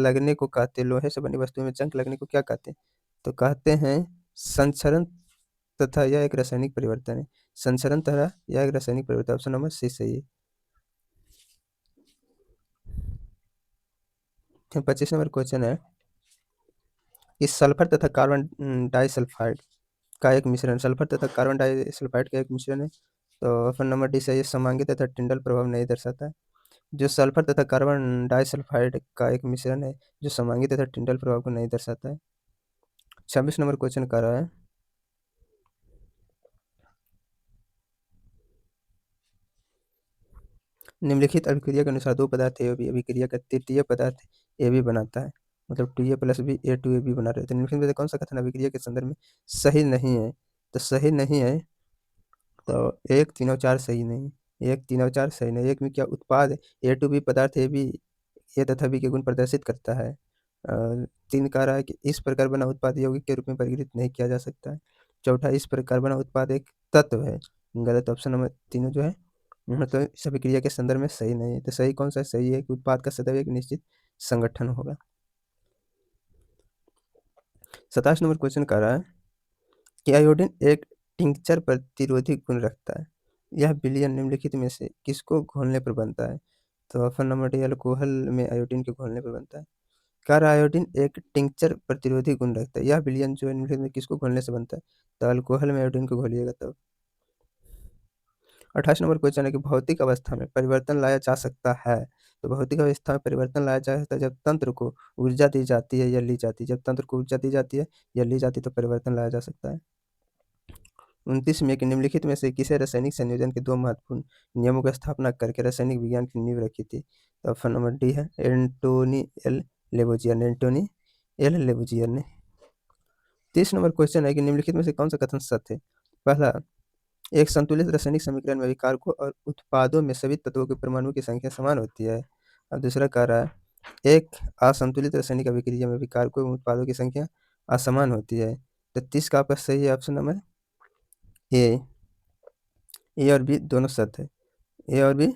लगने को कहते हैं। लोहे से बनी वस्तुओं में जंग लगने को क्या कहते हैं? तो कहते हैं संक्षरण तथा यह एक रासायनिक परिवर्तन है। संक्षरण तथा यह एक रासायनिक परिवर्तन। ऑप्शन नंबर सी सही है। 25 नंबर क्वेश्चन है कि सल्फर तथा कार्बन डाइसल्फाइड का एक मिश्रण, सल्फर तथा कार्बन डाइसल्फाइड का एक मिश्रण है। तो ऑप्शन नंबर डी सही है। समांगी तथा टिंडल प्रभाव नहीं दर्शाता है। जो सल्फर तथा कार्बन डाइसल्फाइड का एक मिश्रण है जो समांगी तथा टिंडल प्रभाव को नहीं दर्शाता है। 26 नंबर क्वेश्चन कर रहा है निम्नलिखित अभिक्रिया के अनुसार दो पदार्थ ए और बी अभिक्रिया का तृतीय पदार्थ ए बी बनाता है, मतलब 2A + B A2AB बना रहे थे। निम्नलिखित में से कौन सा कथन अभिक्रिया के संदर्भ में सही नहीं है? तो सही नहीं है तो 1, 3 और 4 सही नहीं, 1, 3 और 4 सही नहीं। एक में क्या उत्पाद A2B पदार्थ ए बी ए तथा बी के गुण प्रदर्शित करता है। 3 कह रहा है कि इस प्रकार बना उत्पाद यौगिक के रूप में परिगणित नहीं किया जा सकता है। चौथा, इस प्रकार बना उत्पाद एक तत्व है। गलत। ऑप्शन नंबर तीनों जो है मतलब इस अभिक्रिया के संदर्भ में सही नहीं है। तो सही कौन सा है? सही है कि उत्पाद का सदैव एक निश्चित संगठन होगा। 27 नंबर क्वेश्चन कह रहा है कि आयोडीन एक टिंक्चर प्रतिरोधी गुण रखता है। यह विलयन निम्नलिखित में से किसको घोलने पर बनता है? तो ऑप्शन नंबर डी अल्कोहल में आयोडीन के घोलने पर बनता है। कह रहा है आयोडीन एक टिंक्चर प्रतिरोधी गुण रखता है। यह विलयन जो है निम्नलिखित में किसको घोलने से बनता है? तो अल्कोहल में आयोडीन को घोलिएगा तब। 28 नंबर क्वेश्चन है कि भौतिक अवस्था में परिवर्तन लाया जा सकता है। तो भौतिक अवस्था में परिवर्तन लाया जा सकता है जब तंत्र को ऊर्जा दी जाती है या ली जाती है। जब तंत्र को ऊर्जा दी जाती है या ली जाती है तो परिवर्तन लाया जा सकता है। 29 में कि निम्नलिखित में से किसे रासायनिक संयोजन के दो महत्वपूर्ण नियमों की स्थापना करके रासायनिक विज्ञान की नींव रखी थी? तो ऑप्शन नंबर डी है एंटोनी एल लेवोजियर ने। एंटोनी एल लेवोजियर ने। 30 नंबर क्वेश्चन है कि निम्नलिखित में से कौन सा कथन सत्य है? पहला, एक संतुलित रासायनिक समीकरण में विकारकों और उत्पादों में सभी तत्वों के परमाणुओं की संख्या समान होती है। अब दूसरा कह रहा है एक असंतुलित रासायनिक अभिक्रिया में विकारकों एवं उत्पादों की संख्या असमान होती है। तो 30 का आपका सही है ऑप्शन नंबर ए और बी दोनों सत्य है। ए और बी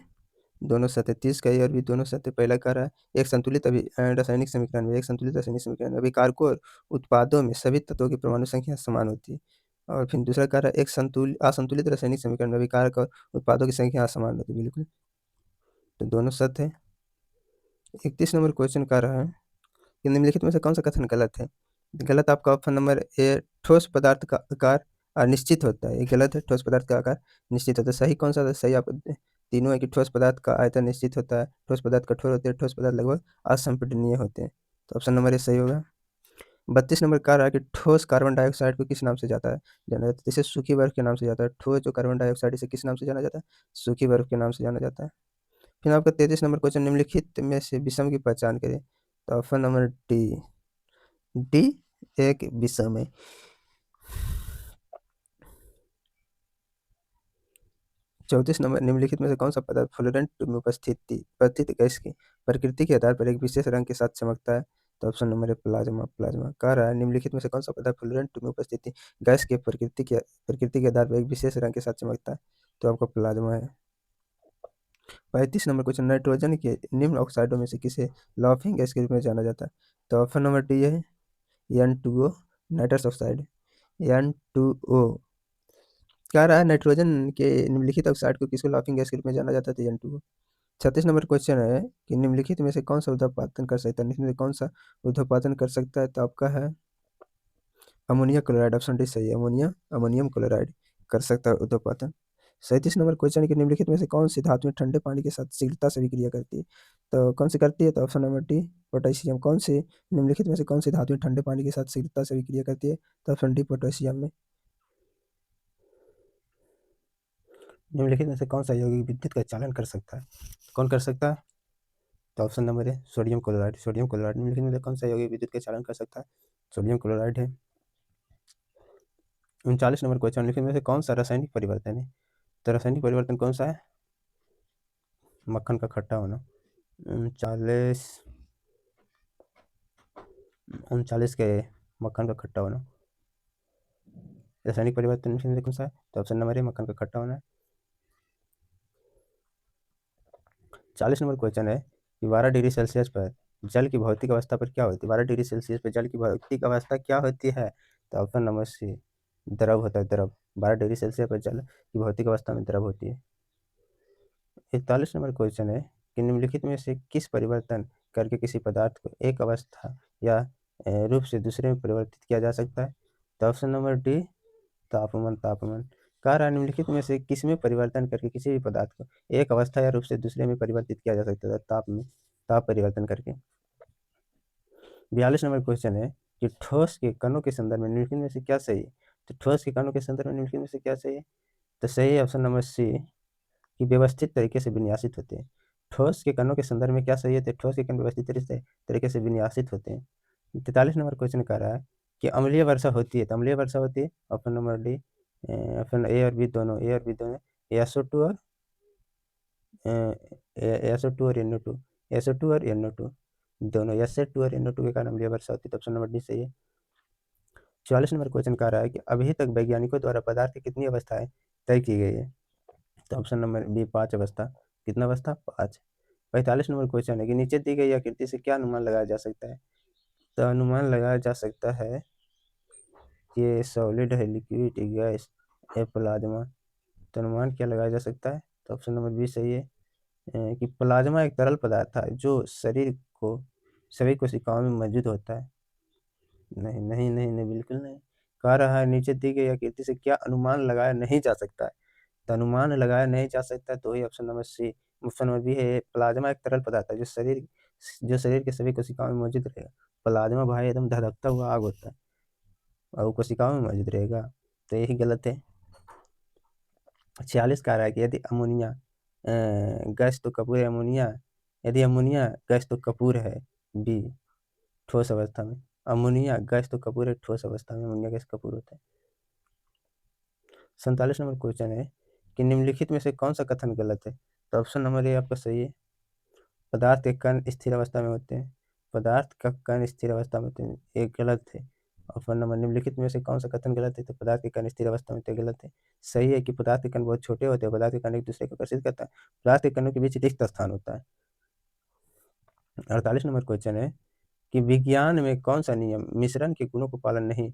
दोनों सत्य। 30 का ए और बी दोनों सत्य। पहला कह रहा है एक संतुलित रासायनिक समीकरण में, एक संतुलित रासायनिक समीकरण में विकारकों और उत्पादों में सभी तत्वों की परमाणु संख्या समान होती है। और फिर दूसरा कह रहा है एक असंतुलित रासायनिक समीकरण में विकारक और उत्पादों की संख्या असमान होती है। बिल्कुल, तो दोनों सत्य है। 31 नंबर क्वेश्चन कह रहा है कि निम्नलिखित में से कौन सा कथन गलत है? गलत आपका ऑप्शन नंबर ए ठोस पदार्थ का आकार निश्चित होता है। ये गलत है। ठोस पदार्थ का आकार निश्चित होता है। सही कौन सा? सही आप तीनों है कि ठोस पदार्थ का आयतन निश्चित होता है, ठोस पदार्थ कठोर होते हैं, ठोस पदार्थ लगभग असंपीडनीय होते हैं। तो ऑप्शन नंबर ए सही होगा। 32 नंबर कह रहा है कि ठोस कार्बन डाइऑक्साइड को किस नाम से जाता है जाना जाता है? इसे सूखी बर्फ के नाम से जाता है। ठोस जो कार्बन डाइऑक्साइड इसे किस नाम से जाना जाता है? सूखी बर्फ के नाम से जाना जाता है। फिर आपका 33 नंबर क्वेश्चन निम्नलिखित में से विषम की पहचान करें। तो ऑप्शन नंबर डी डी एक विषम है। 34 नंबर निम्नलिखित में से कौन सा पदार्थ फ्लोरेंट में उपस्थित गैस की प्रकृति के आधार पर एक विशेष रंग के साथ चमकता है? तो ऑप्शन नंबर है प्लाज्मा। प्लाज्मा कह रहा है निम्नलिखित में से कौन सा पदार्थ फ्लोरेंट में उपस्थिति गैस के प्रकृति के आधार पर एक विशेष रंग के साथ चमकता है? तो आपका प्लाज्मा है। 35 नंबर क्वेश्चन नाइट्रोजन के निम्न ऑक्साइडों में से किसे लाफिंग गैस के रूप में जाना जाता है? तो ऑप्शन नंबर डी है N2O नाइट्रस ऑक्साइड। N2O कह रहा है नाइट्रोजन के निम्नलिखित ऑक्साइड को किसको लाफिंग गैस के रूप में जाना जाता है? तो N2O। 36 नंबर क्वेश्चन है कि निम्नलिखित में से कौन सा ऊर्ध्वपातन कर सकता है? निम्नलिखित में से कौन सा ऊर्ध्वपातन कर सकता है? तो आपका है अमोनिया क्लोराइड। ऑप्शन डी सही है। अमोनियम क्लोराइड कर सकता है ऊर्ध्वपातन। 37 नंबर क्वेश्चन है कि निम्नलिखित में से कौन सी धातुएं ठंडे पानी के साथ शीघ्रता से विक्रिया करती है? तो कौन सी करती है? तो ऑप्शन नंबर डी पोटेशियम। कौन सी निम्नलिखित में से कौन सी धातुएं ठंडे पानी के साथ शीघ्रता से विक्रिया करती है? तो ऑप्शन डी पोटेशियम में। निम्नलिखित में से कौन सा यौगिक विद्युत का चालन कर सकता है? कौन कर सकता है? तो ऑप्शन नंबर है सोडियम क्लोराइड। सोडियम क्लोराइड निम्नलिखित में से कौन सा यौगिक विद्युत का चालन कर सकता है? सोडियम क्लोराइड है। 39 नंबर क्वेश्चन, निम्नलिखित में से कौन सा रासायनिक परिवर्तन है? तो रासायनिक परिवर्तन कौन सा है? मक्खन का खट्टा होना। 39 के मक्खन का खट्टा होना। रासायनिक परिवर्तन निम्नलिखित में से कौन सा है? तो ऑप्शन नंबर है मक्खन का खट्टा होना है। 40 नंबर क्वेश्चन है कि 12 डिग्री सेल्सियस पर जल की भौतिक अवस्था पर क्या होती है? 12 डिग्री सेल्सियस पर जल की भौतिक अवस्था क्या होती है? तो ऑप्शन नंबर सी द्रव होता है, द्रव। 12 डिग्री सेल्सियस पर जल की भौतिक अवस्था में द्रव होती है। 41 नंबर क्वेश्चन है कि निम्नलिखित में से किस परिवर्तन करके किसी पदार्थ को एक अवस्था या रूप से दूसरे में परिवर्तित किया जा सकता है? तो ऑप्शन नंबर डी तापमान। तापमान। कह रहा है निम्नलिखित में से किसमें परिवर्तन करके किसी भी पदार्थ को एक अवस्था या रूप से दूसरे में परिवर्तित किया जा सकता है? ताप में, ताप परिवर्तन करके। 42 नंबर क्वेश्चन है कि ठोस के कणों के संदर्भ में निम्नलिखित में से क्या सही है? तो ठोस के कणों के संदर्भ में निम्नलिखित में से क्या सही है? तो सही है ऑप्शन नंबर सी कि व्यवस्थित तरीके से विन्यासित होते हैं। ठोस के कणों के संदर्भ में क्या सही है? तो ठोस के कण व्यवस्थित तरीके से विन्यासित होते हैं। 43 नंबर क्वेश्चन कह रहा है कि अम्लीय वर्षा होती है, तो अम्लीय वर्षा होती है option number D, option A और बी दोनों, ए और बी दोनों, SO2 और SO2 और NO2, SO2 और NO2 दोनों, SO2 और NO2 के कारण अम्लीय वर्षा होती है, तो ऑप्शन नंबर डी सही है। 44 नंबर क्वेश्चन कह रहा है कि अभी तक वैज्ञानिकों द्वारा पदार्थ की कितनी अवस्थाएं तय की गई है? तो ऑप्शन नंबर बी 5 अवस्था। कितना अवस्था? 5। 45 नंबर क्वेश्चन है कि नीचे दी गई आकृति से क्या अनुमान लगाया जा सकता है? तो अनुमान लगाया जा सकता है कि सॉलिड है, लिक्विड, गैस है, प्लाज्मा। तो अनुमान क्या लगाया जा सकता है? तो ऑप्शन नंबर बी सही है कि प्लाज्मा एक तरल पदार्थ है जो शरीर को सभी कोशिकाओं में मौजूद होता है। नहीं नहीं नहीं नहीं, बिल्कुल नहीं। कह रहा है नीचे दी गई आकृति से क्या अनुमान लगाया नहीं जा सकता है? तो अनुमान लगाया नहीं जा सकता, तो ही option number C, option number B है। प्लाज्मा एक तरल पदार्थ है जो शरीर के सभी कोशिकाओं में मौजूद रहेगा। प्लाज्मा भाई एकदम धधकता हुआ आग होता है और वो कोशिकाओं में मौजूद रहेगा, तो यही गलत है। 46 कह रहा है कि यदि अमोनिया गैस तो कपूर है अमोनिया, यदि अमोनिया गैस तो कपूर है, बी ठोस अवस्था में। अमोनिया गैस तो कपूर है, ठोस अवस्था में अमोनिया गैस कपूर होता है। 47 नंबर क्वेश्चन है कि निम्नलिखित में से कौन सा कथन गलत है? तो ऑप्शन नंबर ए आपका सही है। पदार्थ के कण स्थिर अवस्था में होते हैं, पदार्थ का कण स्थिर अवस्था में होते हैं, एक गलत है। ऑप्शन नंबर निम्नलिखित में से कौन सा कथन गलत है? तो पदार्थ के कण स्थिर अवस्था में होते हैं, गलत है। सही है कि पदार्थ के कण बहुत छोटे होते हैं, पदार्थ के कण एक दूसरे को आकर्षित करता है, पदार्थ के कणों के बीच रिक्त स्थान होता है। 48 नंबर क्वेश्चन है कि विज्ञान में कौन सा नियम मिश्रण के गुणों को पालन नहीं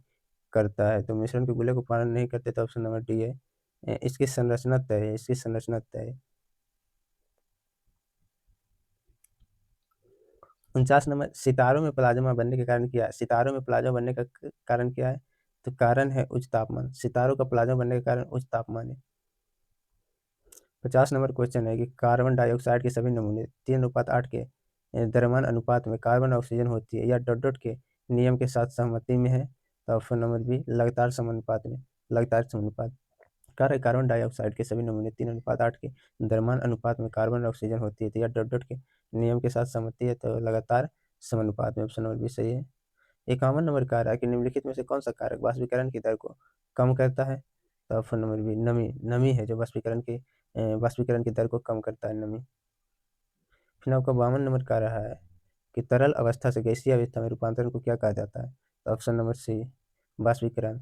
करता है? तो मिश्रण के गुणों को पालन नहीं करते, तो ऑप्शन नंबर डी है इसकी संरचना तय है, इसकी संरचना तय है। 49 नंबर, सितारों में प्लाज्मा बनने का कारण क्या है? सितारों में प्लाज्मा बनने का कारण क्या है? तो कारण है उच्च तापमान। सितारों का प्लाज्मा बनने का कारण उच्च तापमान है। 50 नंबर क्वेश्चन है कि कार्बन डाइऑक्साइड के सभी नमूने 3:8 के द्रव्यमान अनुपात में कार्बन ऑक्सीजन होती है या डॉट डॉट के नियम के साथ सहमति में है? तो ऑप्शन नंबर बी लगातार समानुपात में, लगातार समानुपात। कार्बन डाइऑक्साइड के सभी नमूने 3:8 के द्रव्यमान अनुपात में कार्बन और ऑक्सीजन होती है, तो यह डॉट डॉट के नियम के साथ सहमति है, तो लगातार समानुपात में, ऑप्शन नंबर बी सही है। 51 नंबर कह रहा है कि निम्नलिखित में से कौन सा कारक वाष्पीकरण की दर को कम करता है? तो ऑप्शन नंबर बी नमी। नमी है जो वाष्पीकरण की दर को कम करता है, नमी। फिर आपका 52 नंबर कह रहा है कि तरल अवस्था से गैसीय अवस्था में रूपांतरण को क्या कहा जाता है? तो ऑप्शन नंबर सी वाष्पीकरण।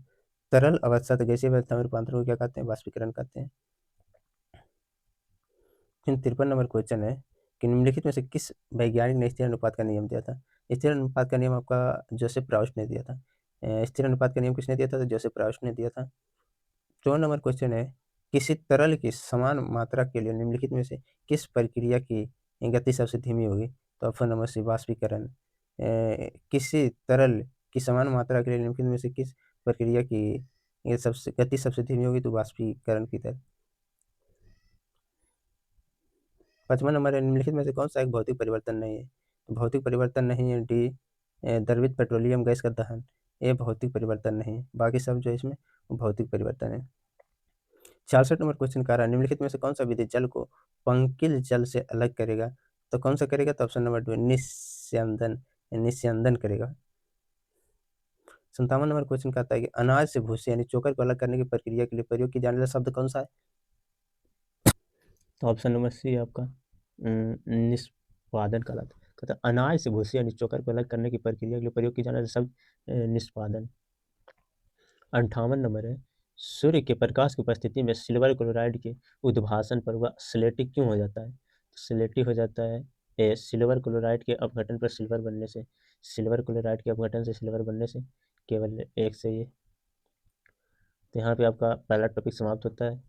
तरल अवस्था से गैसीय अवस्था में रूपांतरण को क्या कहते हैं? वाष्पीकरण कहते हैं। फिर 53 नंबर क्वेश्चन है कि निम्नलिखित में से किस वैज्ञानिक ने स्थिर अनुपात का नियम दिया था? स्थिर अनुपात का नियम आपका जोसेफ प्राउस्ट ने दिया था। स्थिर अनुपात का नियम किसने दिया था? तो जोसेफ प्राउस्ट ने दिया था। 54 नंबर क्वेश्चन है किसी तरल की समान मात्रा के लिए निम्नलिखित में से किस प्रक्रिया की गति सबसे धीमी होगी? तो ऑप्शन नंबर सी वाष्पीकरण। किसी तरल की समान मात्रा के लिए निम्नलिखित में से किस प्रक्रिया की ये सबसे गति सबसे धीमी होगी? तो वाष्पीकरण की दर। 55 नंबर है, निम्नलिखित में से कौन सा एक भौतिक परिवर्तन नहीं है? तो भौतिक परिवर्तन नहीं है डी, द्रवित पेट्रोलियम गैस का दहन, ये भौतिक परिवर्तन नहीं है। बाकी सब जो है इसमें वो भौतिक परिवर्तन है। 66 नंबर क्वेश्चन कह रहा है निम्नलिखित में से कौन सा विधि जल को पंकिल जल से अलग करेगा? तो कौन सा करेगा? तो ऑप्शन नंबर 2 निस्यंदन, निस्यंदन करेगा। 57 नंबर क्वेश्चन कहता है कि अनाज से भूसे यानी चोकर को अलग करने की प्रक्रिया के लिए प्रयोग की जाने वाला शब्द कौन सा है? तो ऑप्शन नंबर सी आपका निष्पादन कहलाता है। कहता है अनाज से भूसे यानी चोकर को अलग करने की प्रक्रिया के लिए प्रयोग की जाने वाला शब्द निष्पादन। 58 नंबर है सूर्य के प्रकाश की उपस्थिति में सिल्वर क्लोराइड के उद्भासन पर वह स्लेटी क्यों हो जाता है? तो स्लेटी हो जाता है सिल्वर क्लोराइड के अपघटन पर सिल्वर बनने से, सिल्वर क्लोराइड के अपघटन से सिल्वर बनने से, केवल एक से ये। तो यहाँ पे आपका पहला टॉपिक समाप्त होता है।